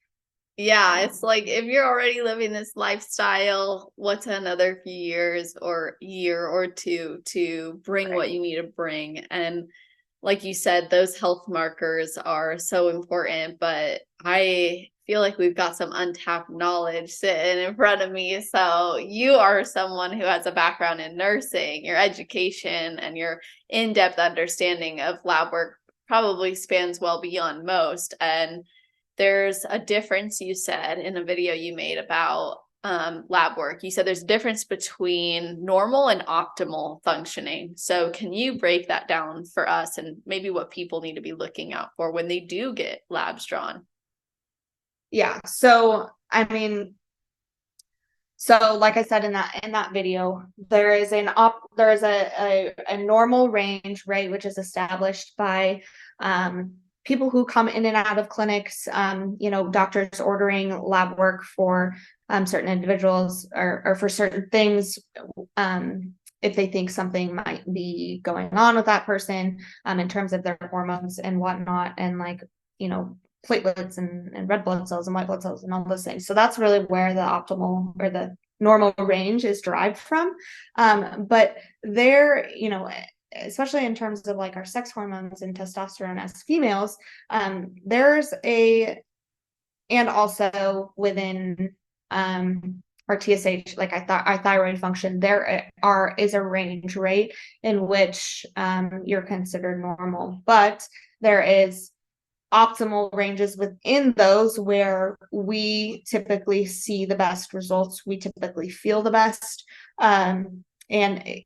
Yeah, it's like if you're already living this lifestyle, what's another few years or year or two to bring what you need to bring? And like you said, those health markers are so important, but I feel like we've got some untapped knowledge sitting in front of me. So you are someone who has a background in nursing. Your education and your in-depth understanding of lab work probably spans well beyond most. And there's a difference, you said in a video you made about lab work. You said there's a difference between normal and optimal functioning. So can you break that down for us and maybe what people need to be looking out for when they do get labs drawn?
Yeah. So, so like I said in that video, there is a normal range, right, which is established by people who come in and out of clinics, doctors ordering lab work for certain individuals or for certain things, if they think something might be going on with that person in terms of their hormones and whatnot, and like, platelets and red blood cells and white blood cells and all those things. So that's really where the optimal or the normal range is derived from. But there, especially in terms of like our sex hormones and testosterone as females, and also within our TSH, like our thyroid function, there is a range, right, in which you're considered normal, but there is optimal ranges within those where we typically see the best results, we typically feel the best. and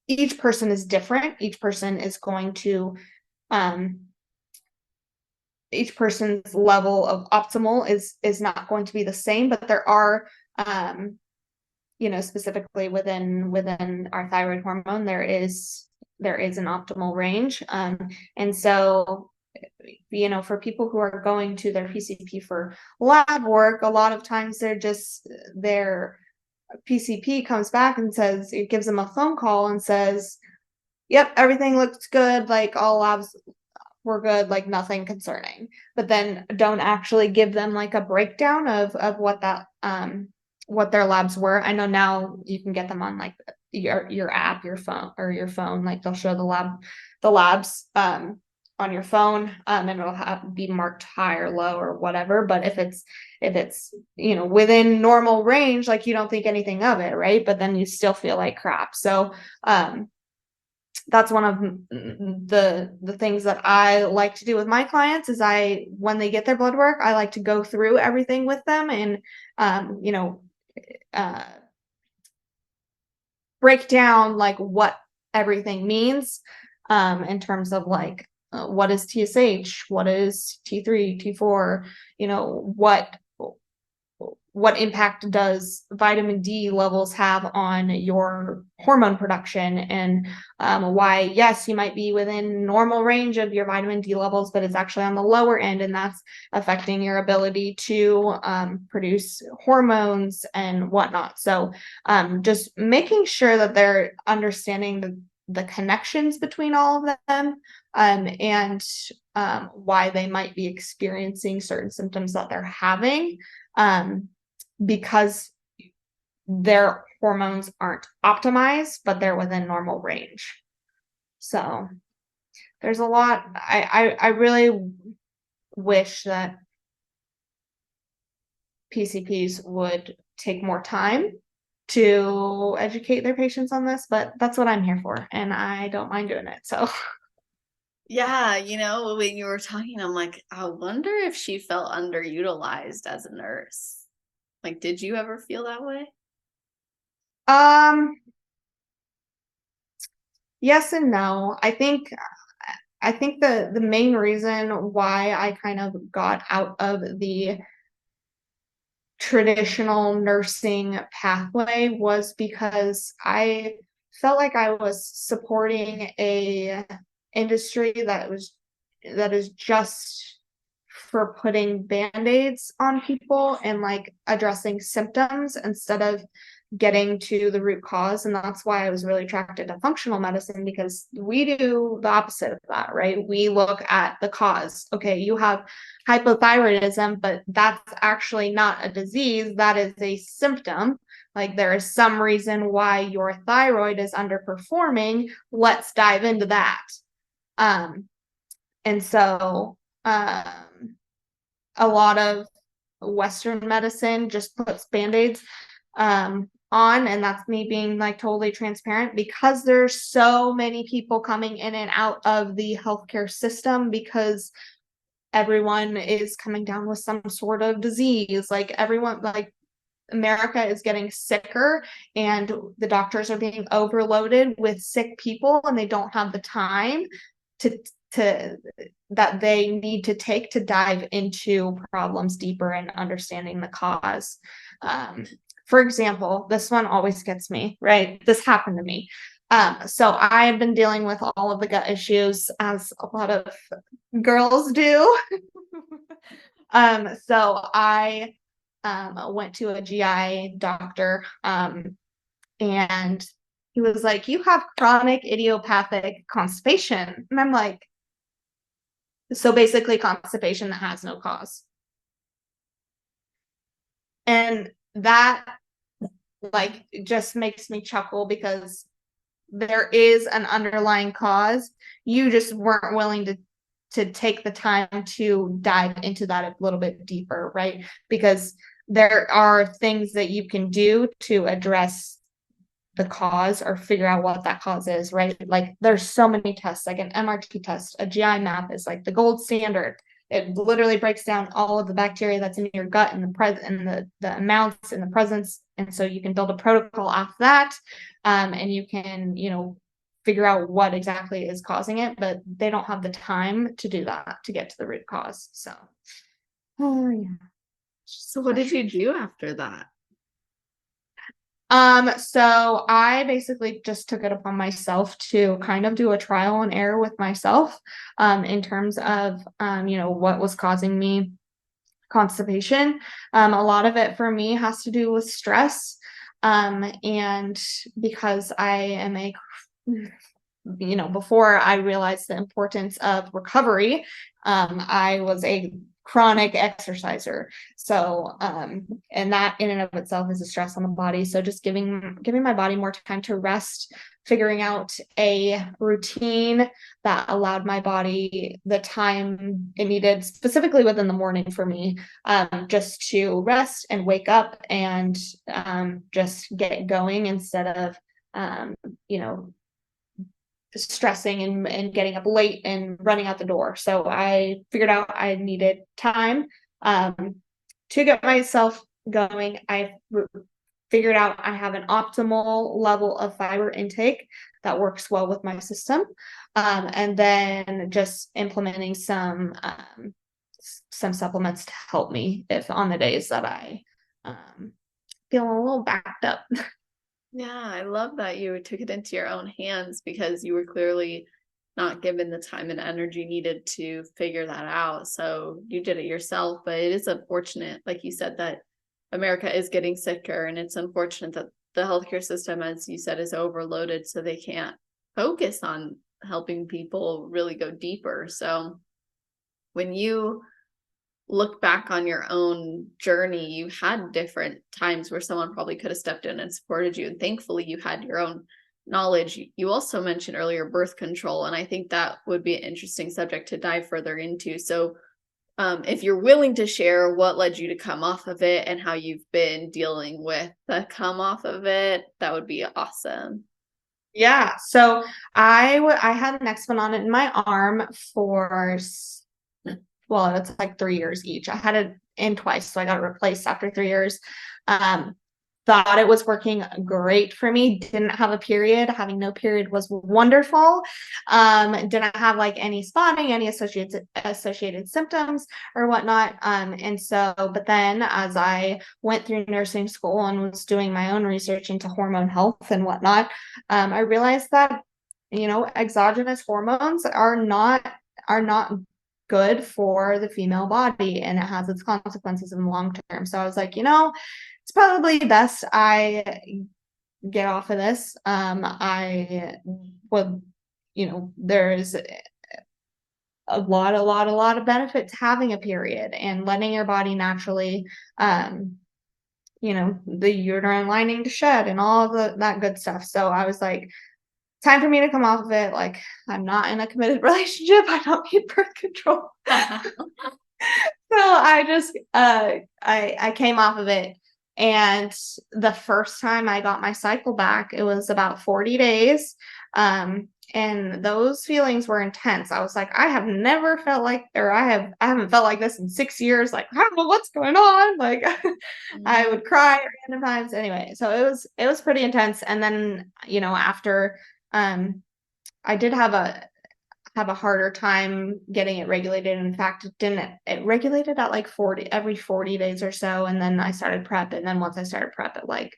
each person is different. Each person is going to, each person's level of optimal is not going to be the same, but there are, specifically within our thyroid hormone, there is an optimal range. And so, for people who are going to their PCP for lab work, a lot of times their PCP comes back and says, it gives them a phone call and says, yep, everything looks good. Like all labs were good, like nothing concerning, but then don't actually give them like a breakdown of what that, what their labs were. I know now you can get them on like your app, your phone, like they'll show the labs, on your phone, and it'll be marked high or low or whatever. But if it's within normal range, like you don't think anything of it, right? But then you still feel like crap. So that's one of the things that I like to do with my clients is when they get their blood work, I like to go through everything with them and break down like what everything means, in terms of like, what is TSH, what is T3, T4, what impact does vitamin D levels have on your hormone production, and why, yes, you might be within normal range of your vitamin D levels, but it's actually on the lower end, and that's affecting your ability to produce hormones and whatnot. So just making sure that they're understanding the connections between all of them, and why they might be experiencing certain symptoms that they're having, because their hormones aren't optimized, but they're within normal range. So there's a lot. I really wish that PCPs would take more time to educate their patients on this, but that's what I'm here for, and I don't mind doing it. So
yeah, when you were talking, I'm like, I wonder if she felt underutilized as a nurse. Like, did you ever feel that way?
Yes and no. I think the main reason why I kind of got out of the traditional nursing pathway was because I felt like I was supporting a industry that is just for putting band-aids on people and like addressing symptoms instead of getting to the root cause. And that's why I was really attracted to functional medicine, because we do the opposite of that, right? We look at the cause. Okay, you have hypothyroidism, but that's actually not a disease, that is a symptom. Like there is some reason why your thyroid is underperforming. Let's dive into that. And so a lot of Western medicine just puts band-aids on, and that's me being like totally transparent, because there's so many people coming in and out of the healthcare system, because everyone is coming down with some sort of disease. Like everyone, like America is getting sicker, and the doctors are being overloaded with sick people, and they don't have the time to that they need to take to dive into problems deeper and understanding the cause. For example, this one always gets me, right? This happened to me. So I have been dealing with all of the gut issues, as a lot of girls do. So I went to a GI doctor, and he was like, "You have chronic idiopathic constipation." And I'm like, so basically constipation that has no cause. And that like just makes me chuckle, because there is an underlying cause. You just weren't willing to take the time to dive into that a little bit deeper, right? Because there are things that you can do to address the cause or figure out what that cause is, right? Like there's so many tests, like an MRT test, a GI map is like the gold standard. It literally breaks down all of the bacteria that's in your gut and the amounts and the presence And so you can build a protocol off that, and you can, figure out what exactly is causing it, but they don't have the time to do that to get to the root cause. So, oh yeah.
So what did you do after that?
So I basically just took it upon myself to kind of do a trial and error with myself, in terms of, what was causing me constipation. A lot of it for me has to do with stress. And because I am before I realized the importance of recovery, I was a chronic exerciser. So, and that in and of itself is a stress on the body. So just giving my body more time to rest, figuring out a routine that allowed my body the time it needed, specifically within the morning for me, just to rest and wake up and just get going instead of, stressing and getting up late and running out the door. So I figured out I needed time to get myself going. I figured out I have an optimal level of fiber intake that works well with my system. And then just implementing some supplements to help me if on the days that I feel a little backed up.
Yeah, I love that you took it into your own hands because you were clearly not given the time and energy needed to figure that out. So you did it yourself, but it is unfortunate, like you said, that America is getting sicker, and it's unfortunate that the healthcare system, as you said, is overloaded, so they can't focus on helping people really go deeper. So when you look back on your own journey, you had different times where someone probably could have stepped in and supported you. And thankfully, you had your own knowledge. You also mentioned earlier birth control, and I think that would be an interesting subject to dive further into. So if you're willing to share what led you to come off of it and how you've been dealing with the come off of it, that would be awesome.
Yeah. So I had an explant in my arm for, well, it's like 3 years each. I had it in twice, so I got it replaced after 3 years. Thought it was working great for me. Didn't have a period. Having no period was wonderful. Didn't have like any spotting, any associated symptoms or whatnot. And so, but then as I went through nursing school and was doing my own research into hormone health and whatnot, I realized that, exogenous hormones are not good for the female body, and it has its consequences in the long term. So I was like, it's probably best I get off of this. I would, there's a lot of benefit to having a period and letting your body naturally, the uterine lining to shed and all that good stuff. So I was like, time for me to come off of it. Like, I'm not in a committed relationship. I don't need birth control. So I just, I came off of it. And the first time I got my cycle back, it was about 40 days. And those feelings were intense. I was like, I have never felt like, or I haven't felt like this in 6 years. Like, I don't know what's going on. Like, I would cry at random times. Anyway, so it was pretty intense. And then, after, I did have a harder time getting it regulated. In fact, it regulated at like every 40 days or so. And then I started prep. And then once I started prep, it like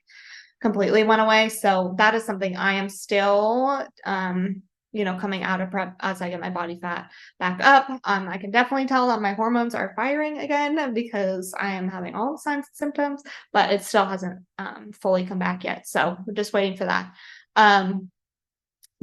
completely went away. So that is something I am still, coming out of prep as I get my body fat back up. I can definitely tell that my hormones are firing again because I am having all the signs and symptoms, but it still hasn't fully come back yet. So we're just waiting for that.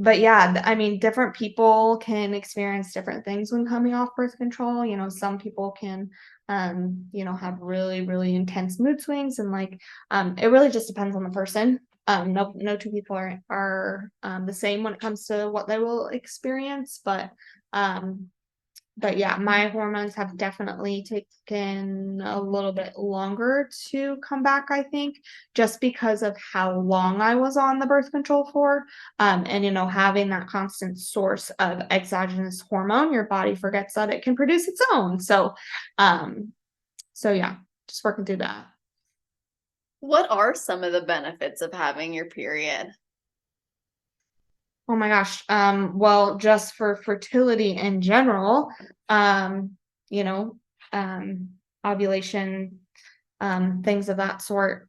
But yeah, I mean, different people can experience different things when coming off birth control. Some people can, have really, really intense mood swings, and like, it really just depends on the person. No two people are the same when it comes to what they will experience, but yeah, my hormones have definitely taken a little bit longer to come back, I think, just because of how long I was on the birth control for. And, having that constant source of exogenous hormone, your body forgets that it can produce its own. So yeah, just working through that.
What are some of the benefits of having your period?
Oh my gosh. Well, just for fertility in general, you know, ovulation, things of that sort.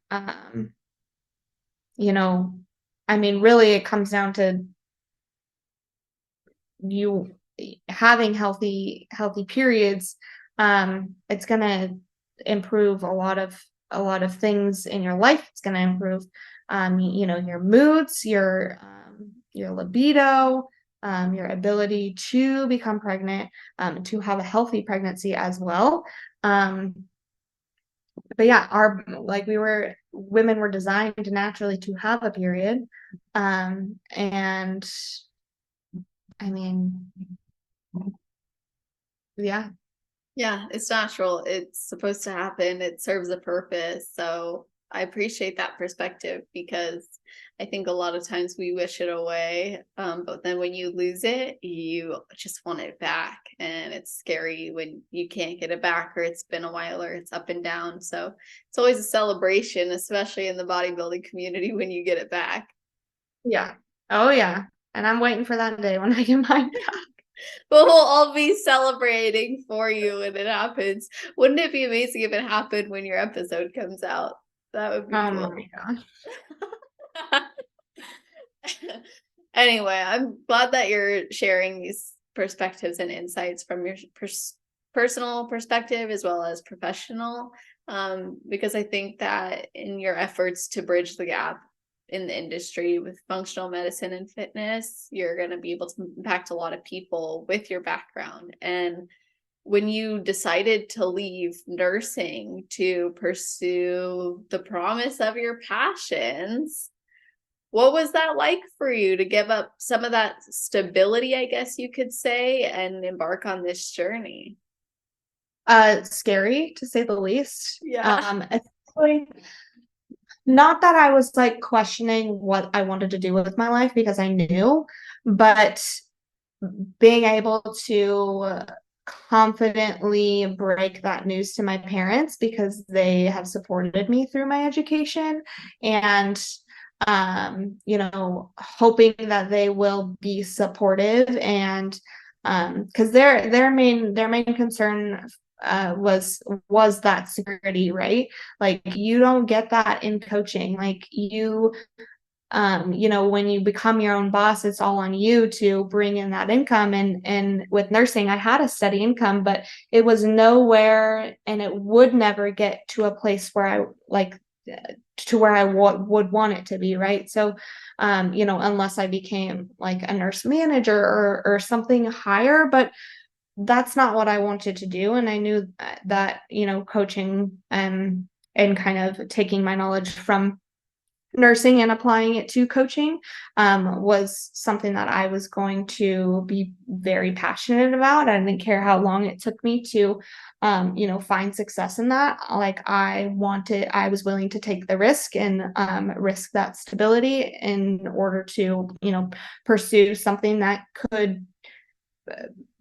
You know, I mean, really it comes down to you having healthy periods. It's gonna improve a lot of things in your life. It's gonna improve your moods, your libido, your ability to become pregnant, to have a healthy pregnancy as well. Um, but yeah, women were designed naturally to have a period. And I mean, yeah.
Yeah, it's natural. It's supposed to happen. It serves a purpose. So I appreciate that perspective because I think a lot of times we wish it away. But then when you lose it, you just want it back. And it's scary when you can't get it back or it's been a while or it's up and down. So it's always a celebration, especially in the bodybuilding community when you get it back.
Yeah. Oh yeah. And I'm waiting for that day when I get mine.
But we'll all be celebrating for you when it happens. Wouldn't it be amazing if it happened when your episode comes out? That would be
Oh
cool.
my god.
Anyway, I'm glad that you're sharing these perspectives and insights from your personal perspective as well as professional, because I think that in your efforts to bridge the gap in the industry with functional medicine and fitness, you're going to be able to impact a lot of people with your background. And when you decided to leave nursing to pursue the promise of your passions, what was that like for you to give up some of that stability, I guess you could say, and embark on this journey?
Scary to say the least.
Yeah.
Especially not that I was like questioning what I wanted to do with my life because I knew, but being able to confidently break that news to my parents because they have supported me through my education, and hoping that they will be supportive, and because their main concern was that security, right? Like you don't get that in coaching. Like when you become your own boss, it's all on you to bring in that income. And with nursing, I had a steady income, but it was nowhere, and it would never get to a place where I like to where I would want it to be, right? So, unless I became like a nurse manager or something higher, but that's not what I wanted to do. And I knew that, coaching and kind of taking my knowledge from nursing and applying it to coaching was something that I was going to be very passionate about. I didn't care how long it took me to, find success in that. Like I was willing to take the risk and risk that stability in order to, pursue something that could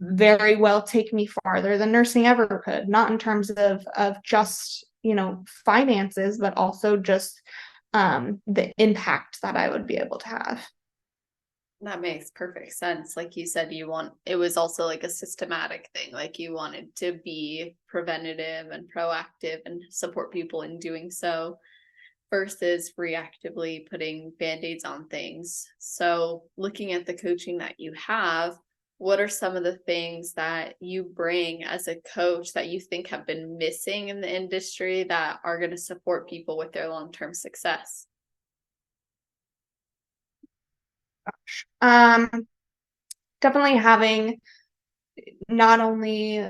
very well take me farther than nursing ever could, not in terms of just, finances, but also just the impact that I would be able to have.
That makes perfect sense. Like you said, it was also like a systematic thing. Like you wanted to be preventative and proactive and support people in doing so versus reactively putting band-aids on things. So looking at the coaching that you have, what are some of the things that you bring as a coach that you think have been missing in the industry that are going to support people with their long-term success?
Um, Definitely having not only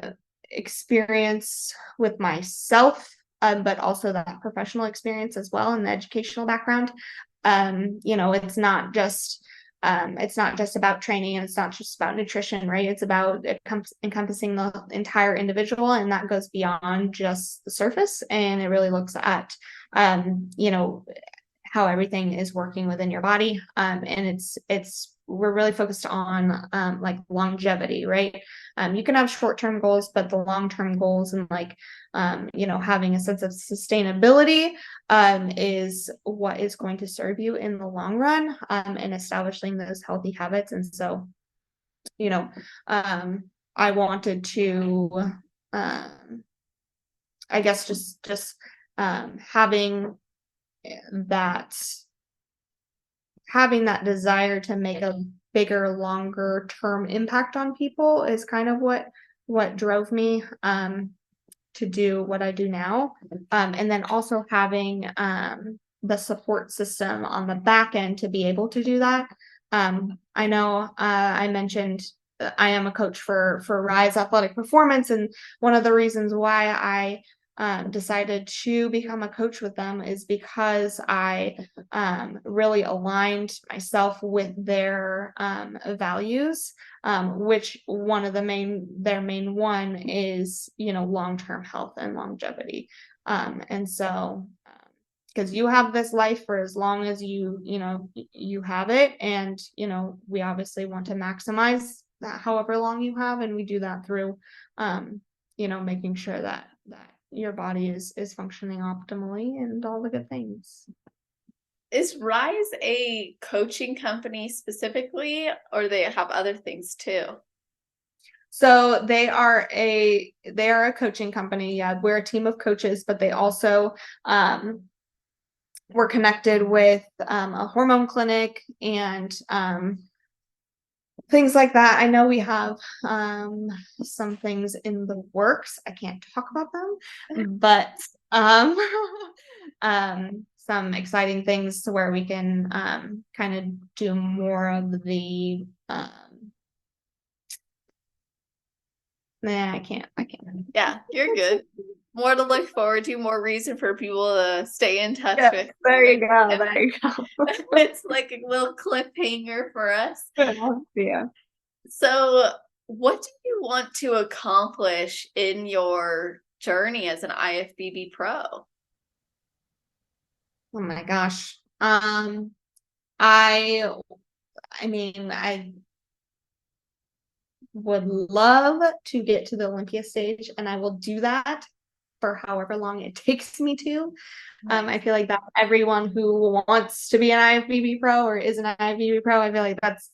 experience with myself, but also that professional experience as well and the educational background. It's not just about training, and it's not just about nutrition, right? It's about encompassing the entire individual, and that goes beyond just the surface. And it really looks at, how everything is working within your body. And it's we're really focused on like longevity, right? You can have short-term goals, but the long-term goals and like having a sense of sustainability is what is going to serve you in the long run, and establishing those healthy habits. And so, I wanted to, I guess, just having that desire to make a bigger, longer term impact on people is kind of what drove me to do what I do now. And then also having the support system on the back end to be able to do that. I know I mentioned I am a coach for Rise Athletic Performance, and one of the reasons why I decided to become a coach with them is because I really aligned myself with their values, which one of their main one is, long-term health and longevity. And so, because you have this life for as long as you have it, and we obviously want to maximize that however long you have, and we do that through making sure that your body is functioning optimally and all the good things.
Is Rise a coaching company specifically, or they have other things too?
So they are a coaching company. Yeah, we're a team of coaches, but they also we're connected with a hormone clinic and things like that. I know we have some things in the works. I can't talk about them, but some exciting things to where we can kind of do more of the I can't.
Yeah, you're good. More to look forward to, more reason for people to stay in touch with.
There you go.
It's like a little cliffhanger for us.
Yeah.
So, what do you want to accomplish in your journey as an IFBB Pro?
Oh my gosh. I mean, I would love to get to the Olympia stage, and I will do that for however long it takes me to. I feel like that everyone who wants to be an IFBB Pro or is an IFBB Pro, I feel like that's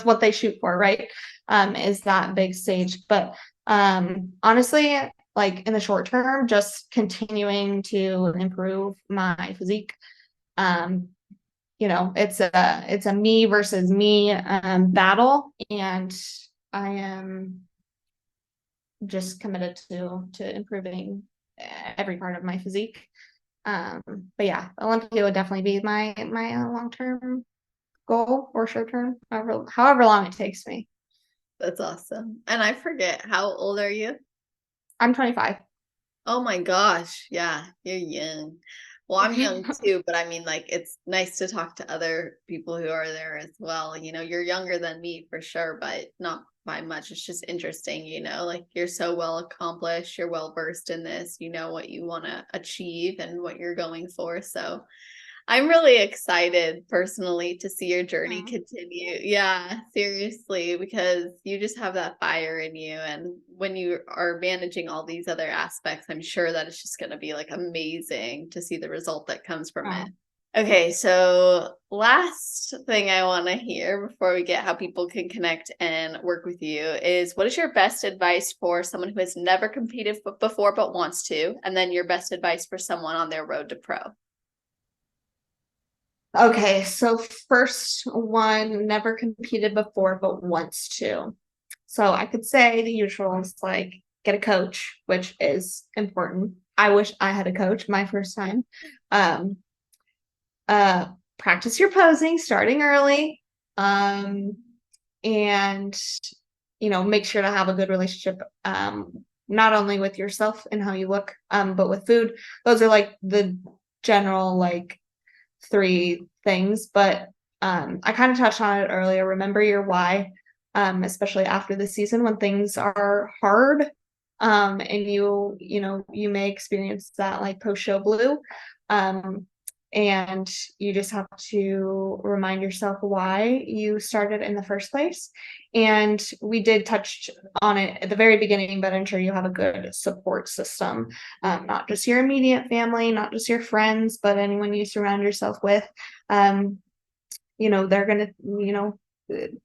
what they shoot for, right? Is that big stage. But honestly, like in the short term, just continuing to improve my physique. It's a me versus me battle, and I am just committed to improving every part of my physique. But yeah, Olympia would definitely be my long-term goal, or short-term, however long it takes me.
That's awesome. And I forget, how old are you?
I'm 25.
Oh my gosh. Yeah, you're young. Well, I'm young too, but I mean, like, it's nice to talk to other people who are there as well. You're younger than me for sure, but not by much. It's just interesting, like you're so well accomplished, you're well versed in this, you know what you want to achieve and what you're going for. So I'm really excited personally to see your journey continue. Yeah, seriously, because you just have that fire in you. And when you are managing all these other aspects, I'm sure that it's just going to be like amazing to see the result that comes from it. Okay, so last thing I want to hear before we get how people can connect and work with you is, what is your best advice for someone who has never competed before but wants to? And then your best advice for someone on their road to pro?
Okay, so first one, never competed before but wants to. So I could say the usual is like get a coach, which is important. I wish I had a coach my first time. Practice your posing starting early. And make sure to have a good relationship, not only with yourself and how you look, but with food. Those are like the general like 3 things, but I kind of touched on it earlier. Remember your why, especially after the season when things are hard, and you may experience that like post-show blue. And you just have to remind yourself why you started in the first place. And we did touch on it at the very beginning, but ensure you have a good support system, not just your immediate family, not just your friends, but anyone you surround yourself with. They're going to,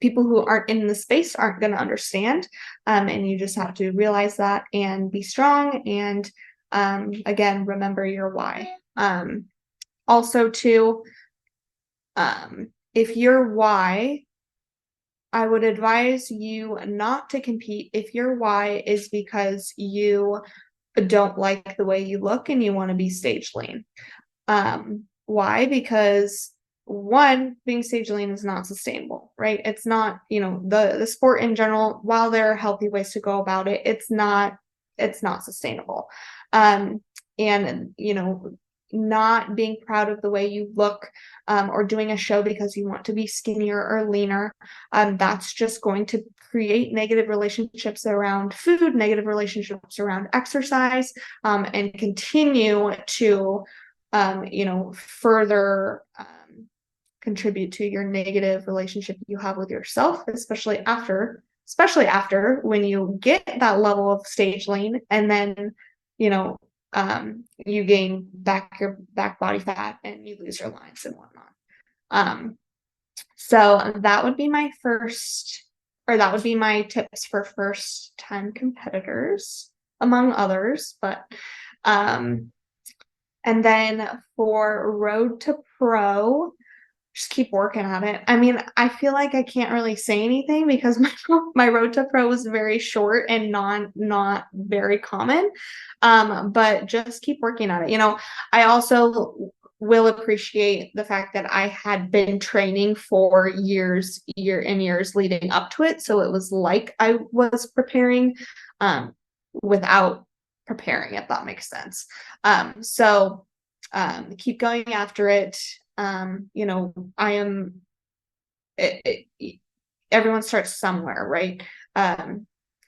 people who aren't in the space aren't going to understand. And you just have to realize that and be strong. And again, remember your why. Also, too, if your why, I would advise you not to compete if your why is because you don't like the way you look and you want to be stage lean. Why? Because one, being stage lean is not sustainable, right? It's not, the sport in general, while there are healthy ways to go about it, it's not sustainable. And not being proud of the way you look, or doing a show because you want to be skinnier or leaner, that's just going to create negative relationships around food, negative relationships around exercise, and continue to further contribute to your negative relationship you have with yourself, especially after when you get that level of stage lean, and then you gain back your back body fat and you lose your lines and whatnot. So that would be my tips for first time competitors, among others. But and then for road to pro, just keep working at it. I mean, I feel like I can't really say anything because my road to pro was very short and not very common. But just keep working at it. I also will appreciate the fact that I had been training for years leading up to it. So it was like I was preparing without preparing, if that makes sense. So keep going after it. Everyone starts somewhere, right?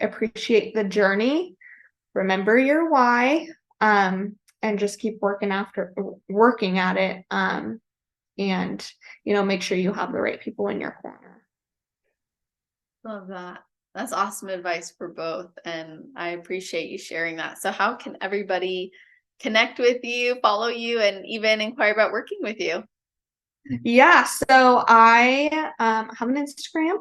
Appreciate the journey, remember your why, and just keep working at it. And make sure you have the right people in your corner.
Love that. That's awesome advice for both. And I appreciate you sharing that. So how can everybody connect with you, follow you, and even inquire about working with you?
Yeah, so I have an Instagram.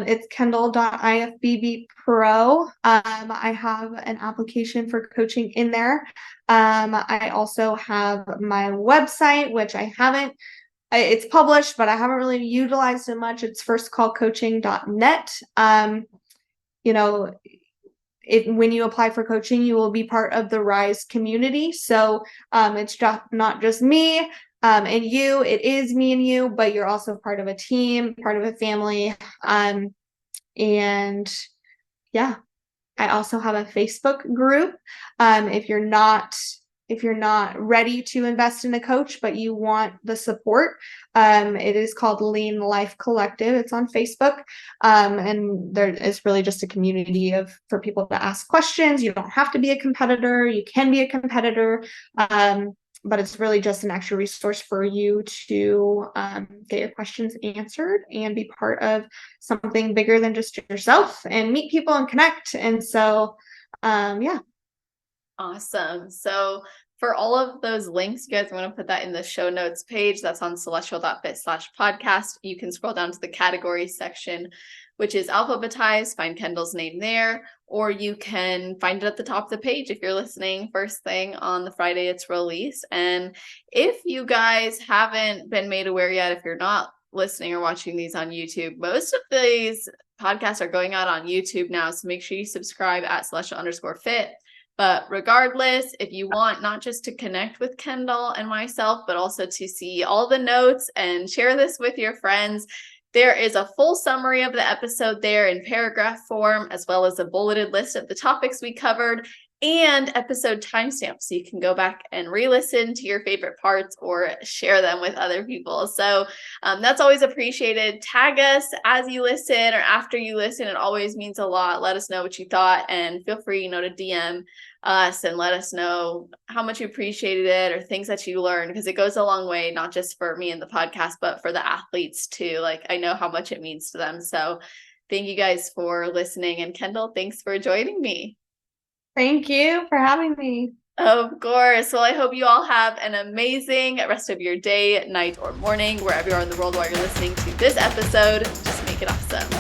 It's Kendall.IFBB Pro. I have an application for coaching in there. I also have my website, which it's published, but I haven't really utilized it much. It's firstcallcoaching.net. When you apply for coaching, you will be part of the Rise community. So it's not just me and you, it is me and you, but you're also part of a team, part of a family. And yeah, I also have a Facebook group. If you're not ready to invest in a coach, but you want the support, it is called Lean Life Collective. It's on Facebook. And there is really just a community for people to ask questions. You don't have to be a competitor. You can be a competitor. But it's really just an extra resource for you to get your questions answered and be part of something bigger than just yourself and meet people and connect. And so, yeah.
Awesome. So for all of those links, you guys want to put that in the show notes page. That's on celestial.fit/podcast. You can scroll down to the category section, which is alphabetized. Find Kendall's name there, or you can find it at the top of the page if you're listening first thing on the Friday it's released. And if you guys haven't been made aware yet, if you're not listening or watching these on YouTube, most of these podcasts are going out on YouTube now. So make sure you subscribe at celestial_fit. But regardless, if you want not just to connect with Kendall and myself, but also to see all the notes and share this with your friends, there is a full summary of the episode there in paragraph form, as well as a bulleted list of the topics we covered. and episode timestamps, so you can go back and re-listen to your favorite parts or share them with other people. So that's always appreciated. Tag us as you listen or after you listen. It always means a lot. Let us know what you thought, and feel free, to DM us and let us know how much you appreciated it or things that you learned, because it goes a long way, not just for me and the podcast, but for the athletes too. Like, I know how much it means to them. So thank you guys for listening. And Kendall, thanks for joining me.
Thank you for having me.
Of course. Well, I hope you all have an amazing rest of your day, night, or morning, wherever you are in the world while you're listening to this episode. Just make it awesome.